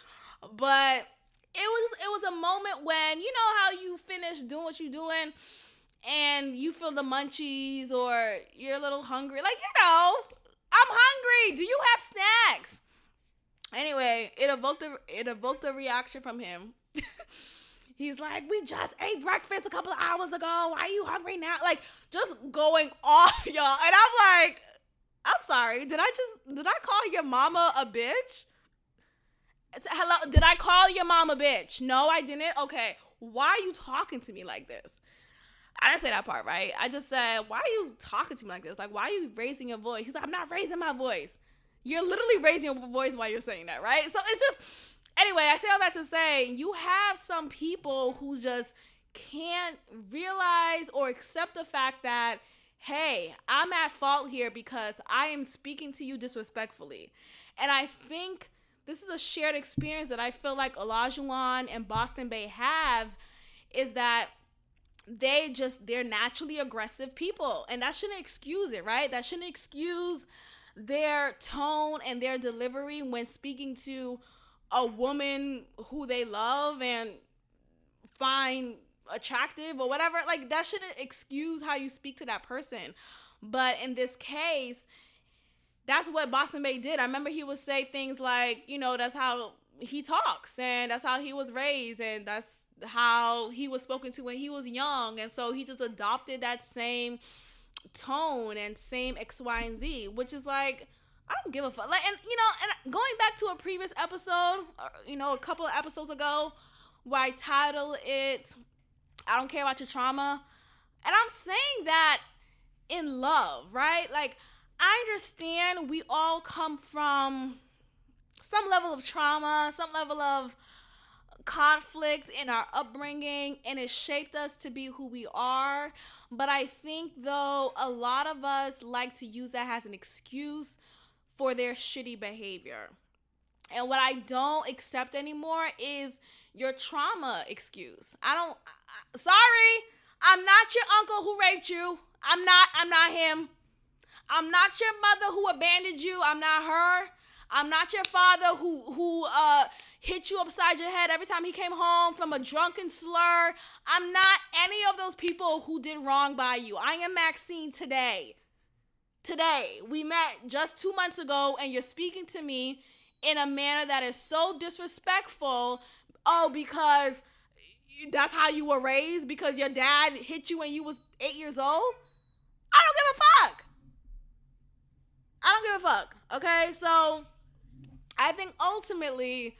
But it was a moment when, you know how you finish doing what you're doing and you feel the munchies or you're a little hungry. Like, I'm hungry. Do you have snacks? Anyway, it evoked a reaction from him. He's like, we just ate breakfast a couple of hours ago. Why are you hungry now? Like, just going off, y'all. And I'm like, I'm sorry. Did I call your mama a bitch? Hello? Did I call your mom a bitch? No, I didn't. Okay. Why are you talking to me like this? I didn't say that part, right? I just said, why are you talking to me like this? Like, why are you raising your voice? He's like, I'm not raising my voice. You're literally raising your voice while you're saying that, right? So it's just, anyway, I say all that to say, you have some people who just can't realize or accept the fact that, hey, I'm at fault here because I am speaking to you disrespectfully. And I think this is a shared experience that I feel like Olajuwon and Boston Bay have, is that they're naturally aggressive people. And that shouldn't excuse it, right? That shouldn't excuse their tone and their delivery when speaking to a woman who they love and find attractive or whatever. Like, that shouldn't excuse how you speak to that person. But in this case, that's what Boston Bay did. I remember he would say things like, that's how he talks and that's how he was raised and that's how he was spoken to when he was young. And so he just adopted that same tone and same X, Y, and Z, which is like, I don't give a fuck. Like, and going back to a previous episode, a couple of episodes ago, where I titled it, I don't care about your trauma. And I'm saying that in love, right? Like, I understand we all come from some level of trauma, some level of conflict in our upbringing, and it shaped us to be who we are. But I think, though, a lot of us like to use that as an excuse for their shitty behavior. And what I don't accept anymore is your trauma excuse. Sorry, I'm not your uncle who raped you. I'm not him. I'm not your mother who abandoned you. I'm not her. I'm not your father who hit you upside your head every time he came home from a drunken slur. I'm not any of those people who did wrong by you. I am Maxine today. Today, we met just 2 months ago, and you're speaking to me in a manner that is so disrespectful. Oh, because that's how you were raised? Because your dad hit you when you was 8 years old? I don't give a fuck. I don't give a fuck. Okay, so I think ultimately,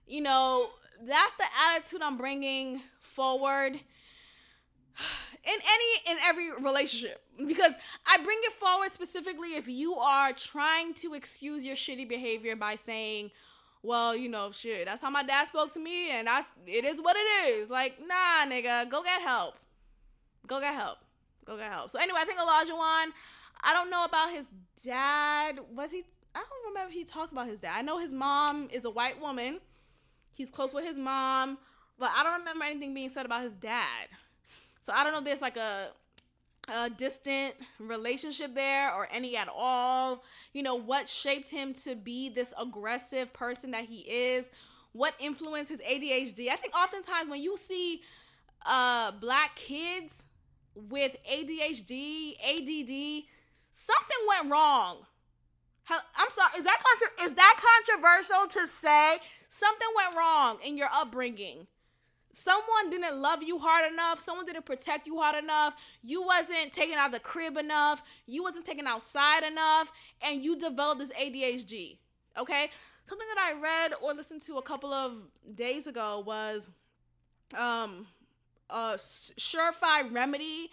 that's the attitude I'm bringing forward in every relationship, because I bring it forward specifically if you are trying to excuse your shitty behavior by saying, well, shit, that's how my dad spoke to me, and it is what it is. Like, nah, nigga, go get help. So anyway, I think Olajuwon, I don't know about his dad. I don't remember if he talked about his dad. I know his mom is a white woman. He's close with his mom, but I don't remember anything being said about his dad. So I don't know if there's like a distant relationship there or any at all. What shaped him to be this aggressive person that he is? What influenced his ADHD? I think oftentimes when you see black kids with ADHD, ADD, something went wrong. I'm sorry, is that controversial to say? Something went wrong in your upbringing. Someone didn't love you hard enough. Someone didn't protect you hard enough. You wasn't taken out of the crib enough. You wasn't taken outside enough. And you developed this ADHD. Okay? Something that I read or listened to a couple of days ago was a surefire remedy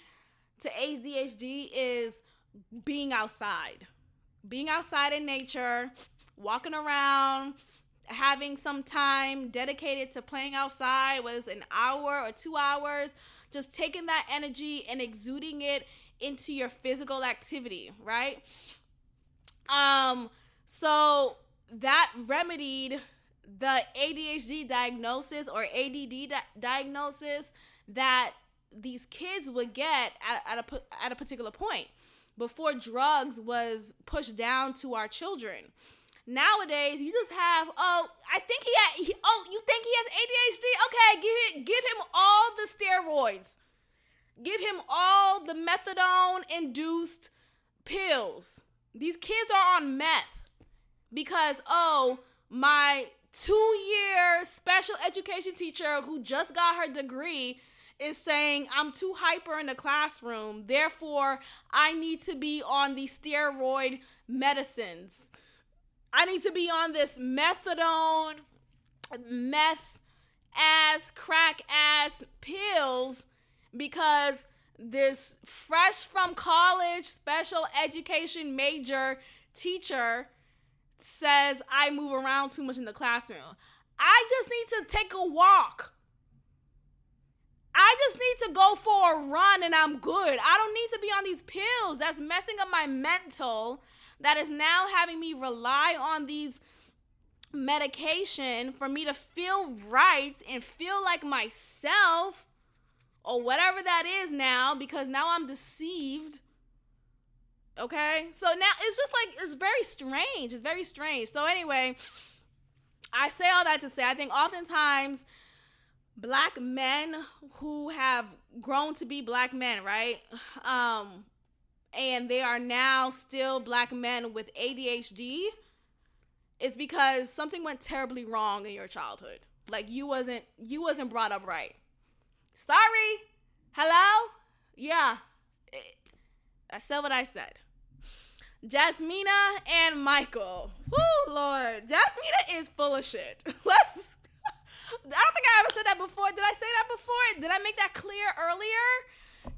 to ADHD is being outside. Being outside in nature, walking around, having some time dedicated to playing outside, whether it's an hour or 2 hours, just taking that energy and exuding it into your physical activity, right? So that remedied the ADHD diagnosis or ADD diagnosis that these kids would get at a particular point before drugs was pushed down to our children. Nowadays, you just have, you think he has ADHD? Okay, give him all the steroids. Give him all the methadone-induced pills. These kids are on meth because, my 2-year special education teacher who just got her degree is saying I'm too hyper in the classroom, therefore I need to be on the steroid medicines. I need to be on this methadone, crack-ass pills because this fresh from college special education major teacher says I move around too much in the classroom. I just need to take a walk. I just need to go for a run and I'm good. I don't need to be on these pills. That's messing up my mental. That is now having me rely on these medication for me to feel right and feel like myself or whatever that is now, because now I'm deceived. Okay? So now it's just like, it's very strange. It's very strange. So anyway, I say all that to say, I think oftentimes black men who have grown to be black men, right? And they are now still black men with ADHD, it's because something went terribly wrong in your childhood. Like you wasn't brought up right. Sorry. Hello? Yeah. I said what I said. Jasmina and Michael. Woo, Lord. Jasmina is full of shit. I don't think I ever said that before. Did I say that before? Did I make that clear earlier?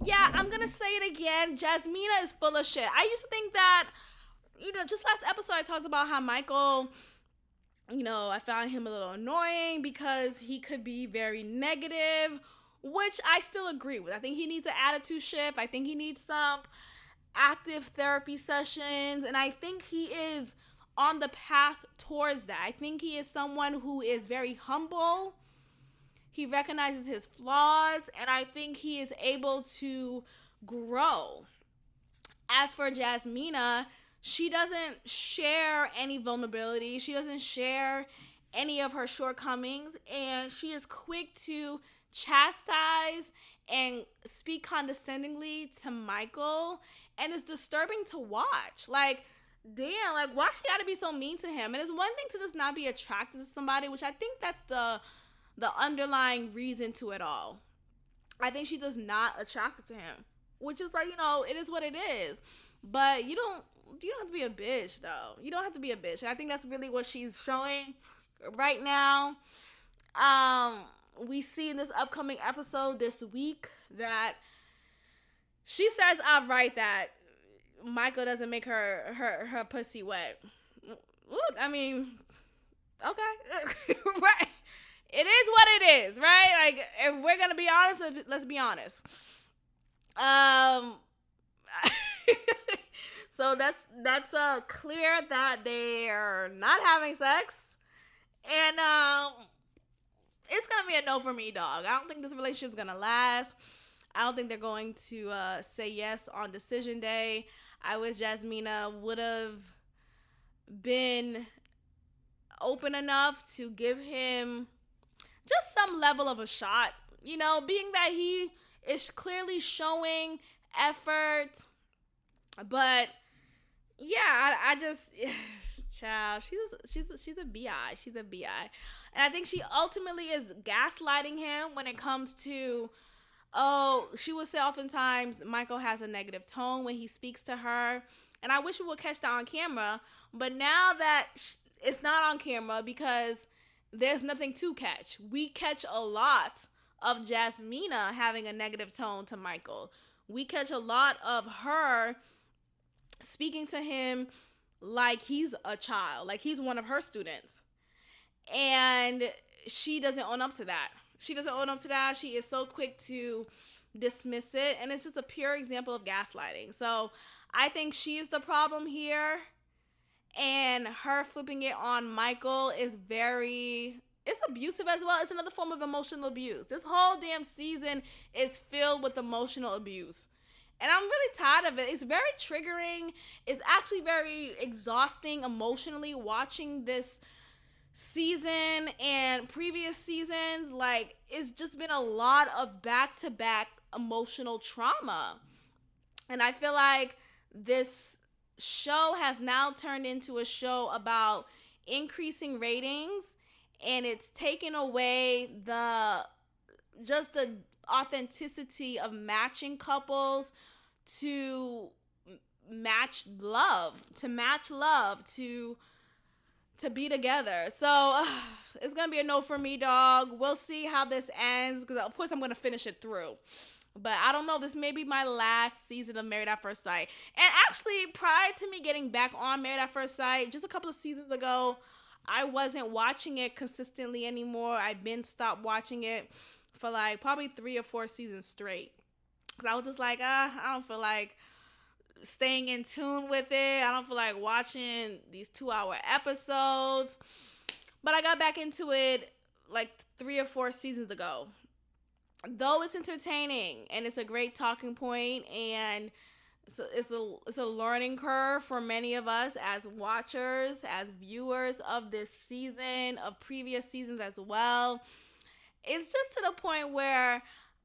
Yeah, I'm going to say it again. Jasmina is full of shit. I used to think that, just last episode I talked about how Michael I found him a little annoying because he could be very negative, which I still agree with. I think he needs an attitude shift. I think he needs some active therapy sessions, and I think he is on the path towards that. I think he is someone who is very humble. He recognizes his flaws, and I think he is able to grow. As for Jasmina, she doesn't share any vulnerability. She doesn't share any of her shortcomings, and she is quick to chastise and speak condescendingly to Michael, and it's disturbing to watch. Like, damn, like, why she gotta be so mean to him? And it's one thing to just not be attracted to somebody, which I think that's the underlying reason to it all. I think she's just not attracted to him, which is like, it is what it is. But you don't have to be a bitch, though. You don't have to be a bitch. And I think that's really what she's showing right now. We see in this upcoming episode this week that she says outright that Michael doesn't make her pussy wet. Look, I mean, okay. Right. It is what it is, right? Like, if we're gonna be honest, let's be honest. So that's clear that they're not having sex, and it's gonna be a no for me, dog. I don't think this relationship's gonna last. I don't think they're going to say yes on decision day. I wish Jasmina would have been open enough to give him just some level of a shot, being that he is clearly showing effort. But yeah, I just, child, she's a bi. She's a bi, and I think she ultimately is gaslighting him when it comes to. Oh, she would say oftentimes Michael has a negative tone when he speaks to her, and I wish we would catch that on camera. But now that it's not on camera because there's nothing to catch, we catch a lot of Jasmina having a negative tone to Michael. We catch a lot of her speaking to him like he's a child, like he's one of her students. And she doesn't own up to that. She is so quick to dismiss it. And it's just a pure example of gaslighting. So I think she's the problem here. And her flipping it on Michael is it's abusive as well. It's another form of emotional abuse. This whole damn season is filled with emotional abuse. And I'm really tired of it. It's very triggering. It's actually very exhausting emotionally watching this season and previous seasons. Like, it's just been a lot of back-to-back emotional trauma. And I feel like this show has now turned into a show about increasing ratings, and it's taken away the authenticity of matching couples to match love, to be together. So it's gonna be a no for me, dog. We'll see how this ends, because of course I'm gonna finish it through. But I don't know, this may be my last season of Married at First Sight. And actually, prior to me getting back on Married at First Sight, just a couple of seasons ago, I wasn't watching it consistently anymore. I've been stopped watching it for like probably 3 or 4 seasons straight. Because I was just like, I don't feel like staying in tune with it. I don't feel like watching these 2-hour episodes. But I got back into it like 3 or 4 seasons ago. Though it's entertaining and it's a great talking point, and it's a learning curve for many of us as watchers, as viewers of this season, of previous seasons as well. It's just to the point where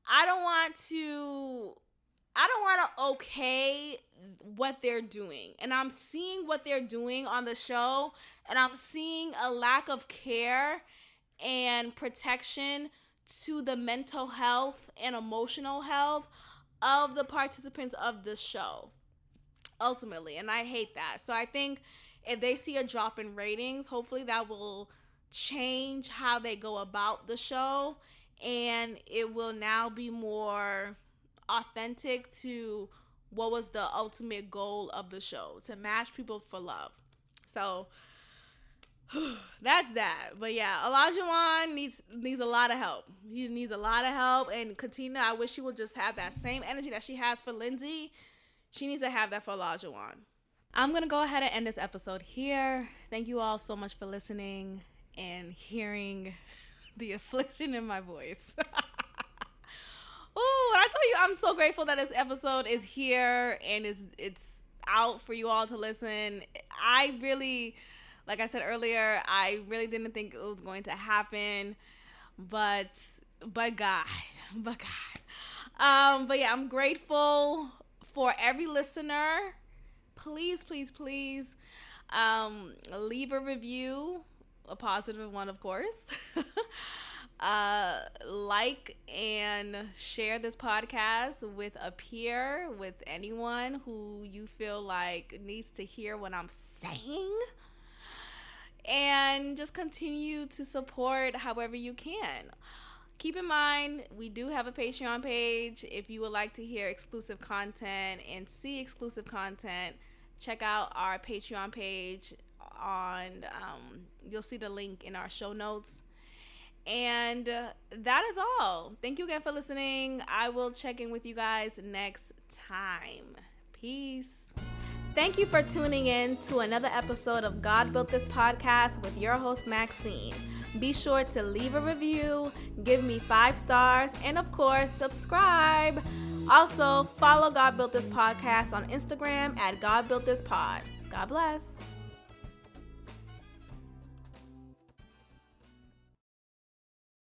I don't want to okay what they're doing. And I'm seeing what they're doing on the show, and I'm seeing a lack of care and protection to the mental health and emotional health of the participants of the show, ultimately. And I hate that. So I think if they see a drop in ratings, hopefully that will change how they go about the show, and it will now be more authentic to what was the ultimate goal of the show, to match people for love. So That's that. But yeah, Olajuwon needs a lot of help. He needs a lot of help. And Katina, I wish she would just have that same energy that she has for Lindsay. She needs to have that for Olajuwon. I'm going to go ahead and end this episode here. Thank you all so much for listening and hearing the affliction in my voice. Oh, I tell you, I'm so grateful that this episode is here and it's out for you all to listen. I really, like I said earlier, I really didn't think it was going to happen, but God. But yeah, I'm grateful for every listener. Please, please, please, leave a review, a positive one, of course. Like and share this podcast with a peer, with anyone who you feel like needs to hear what I'm saying. And just continue to support however you can. Keep in mind, we do have a Patreon page. If you would like to hear exclusive content and see exclusive content, check out our Patreon page you'll see the link in our show notes. And that is all. Thank you again for listening. I will check in with you guys next time. Peace. Thank you for tuning in to another episode of God Built This Podcast with your host, Maxine. Be sure to leave a review, give me 5 stars, and of course, subscribe. Also, follow God Built This Podcast on Instagram at God Built This Pod. God bless.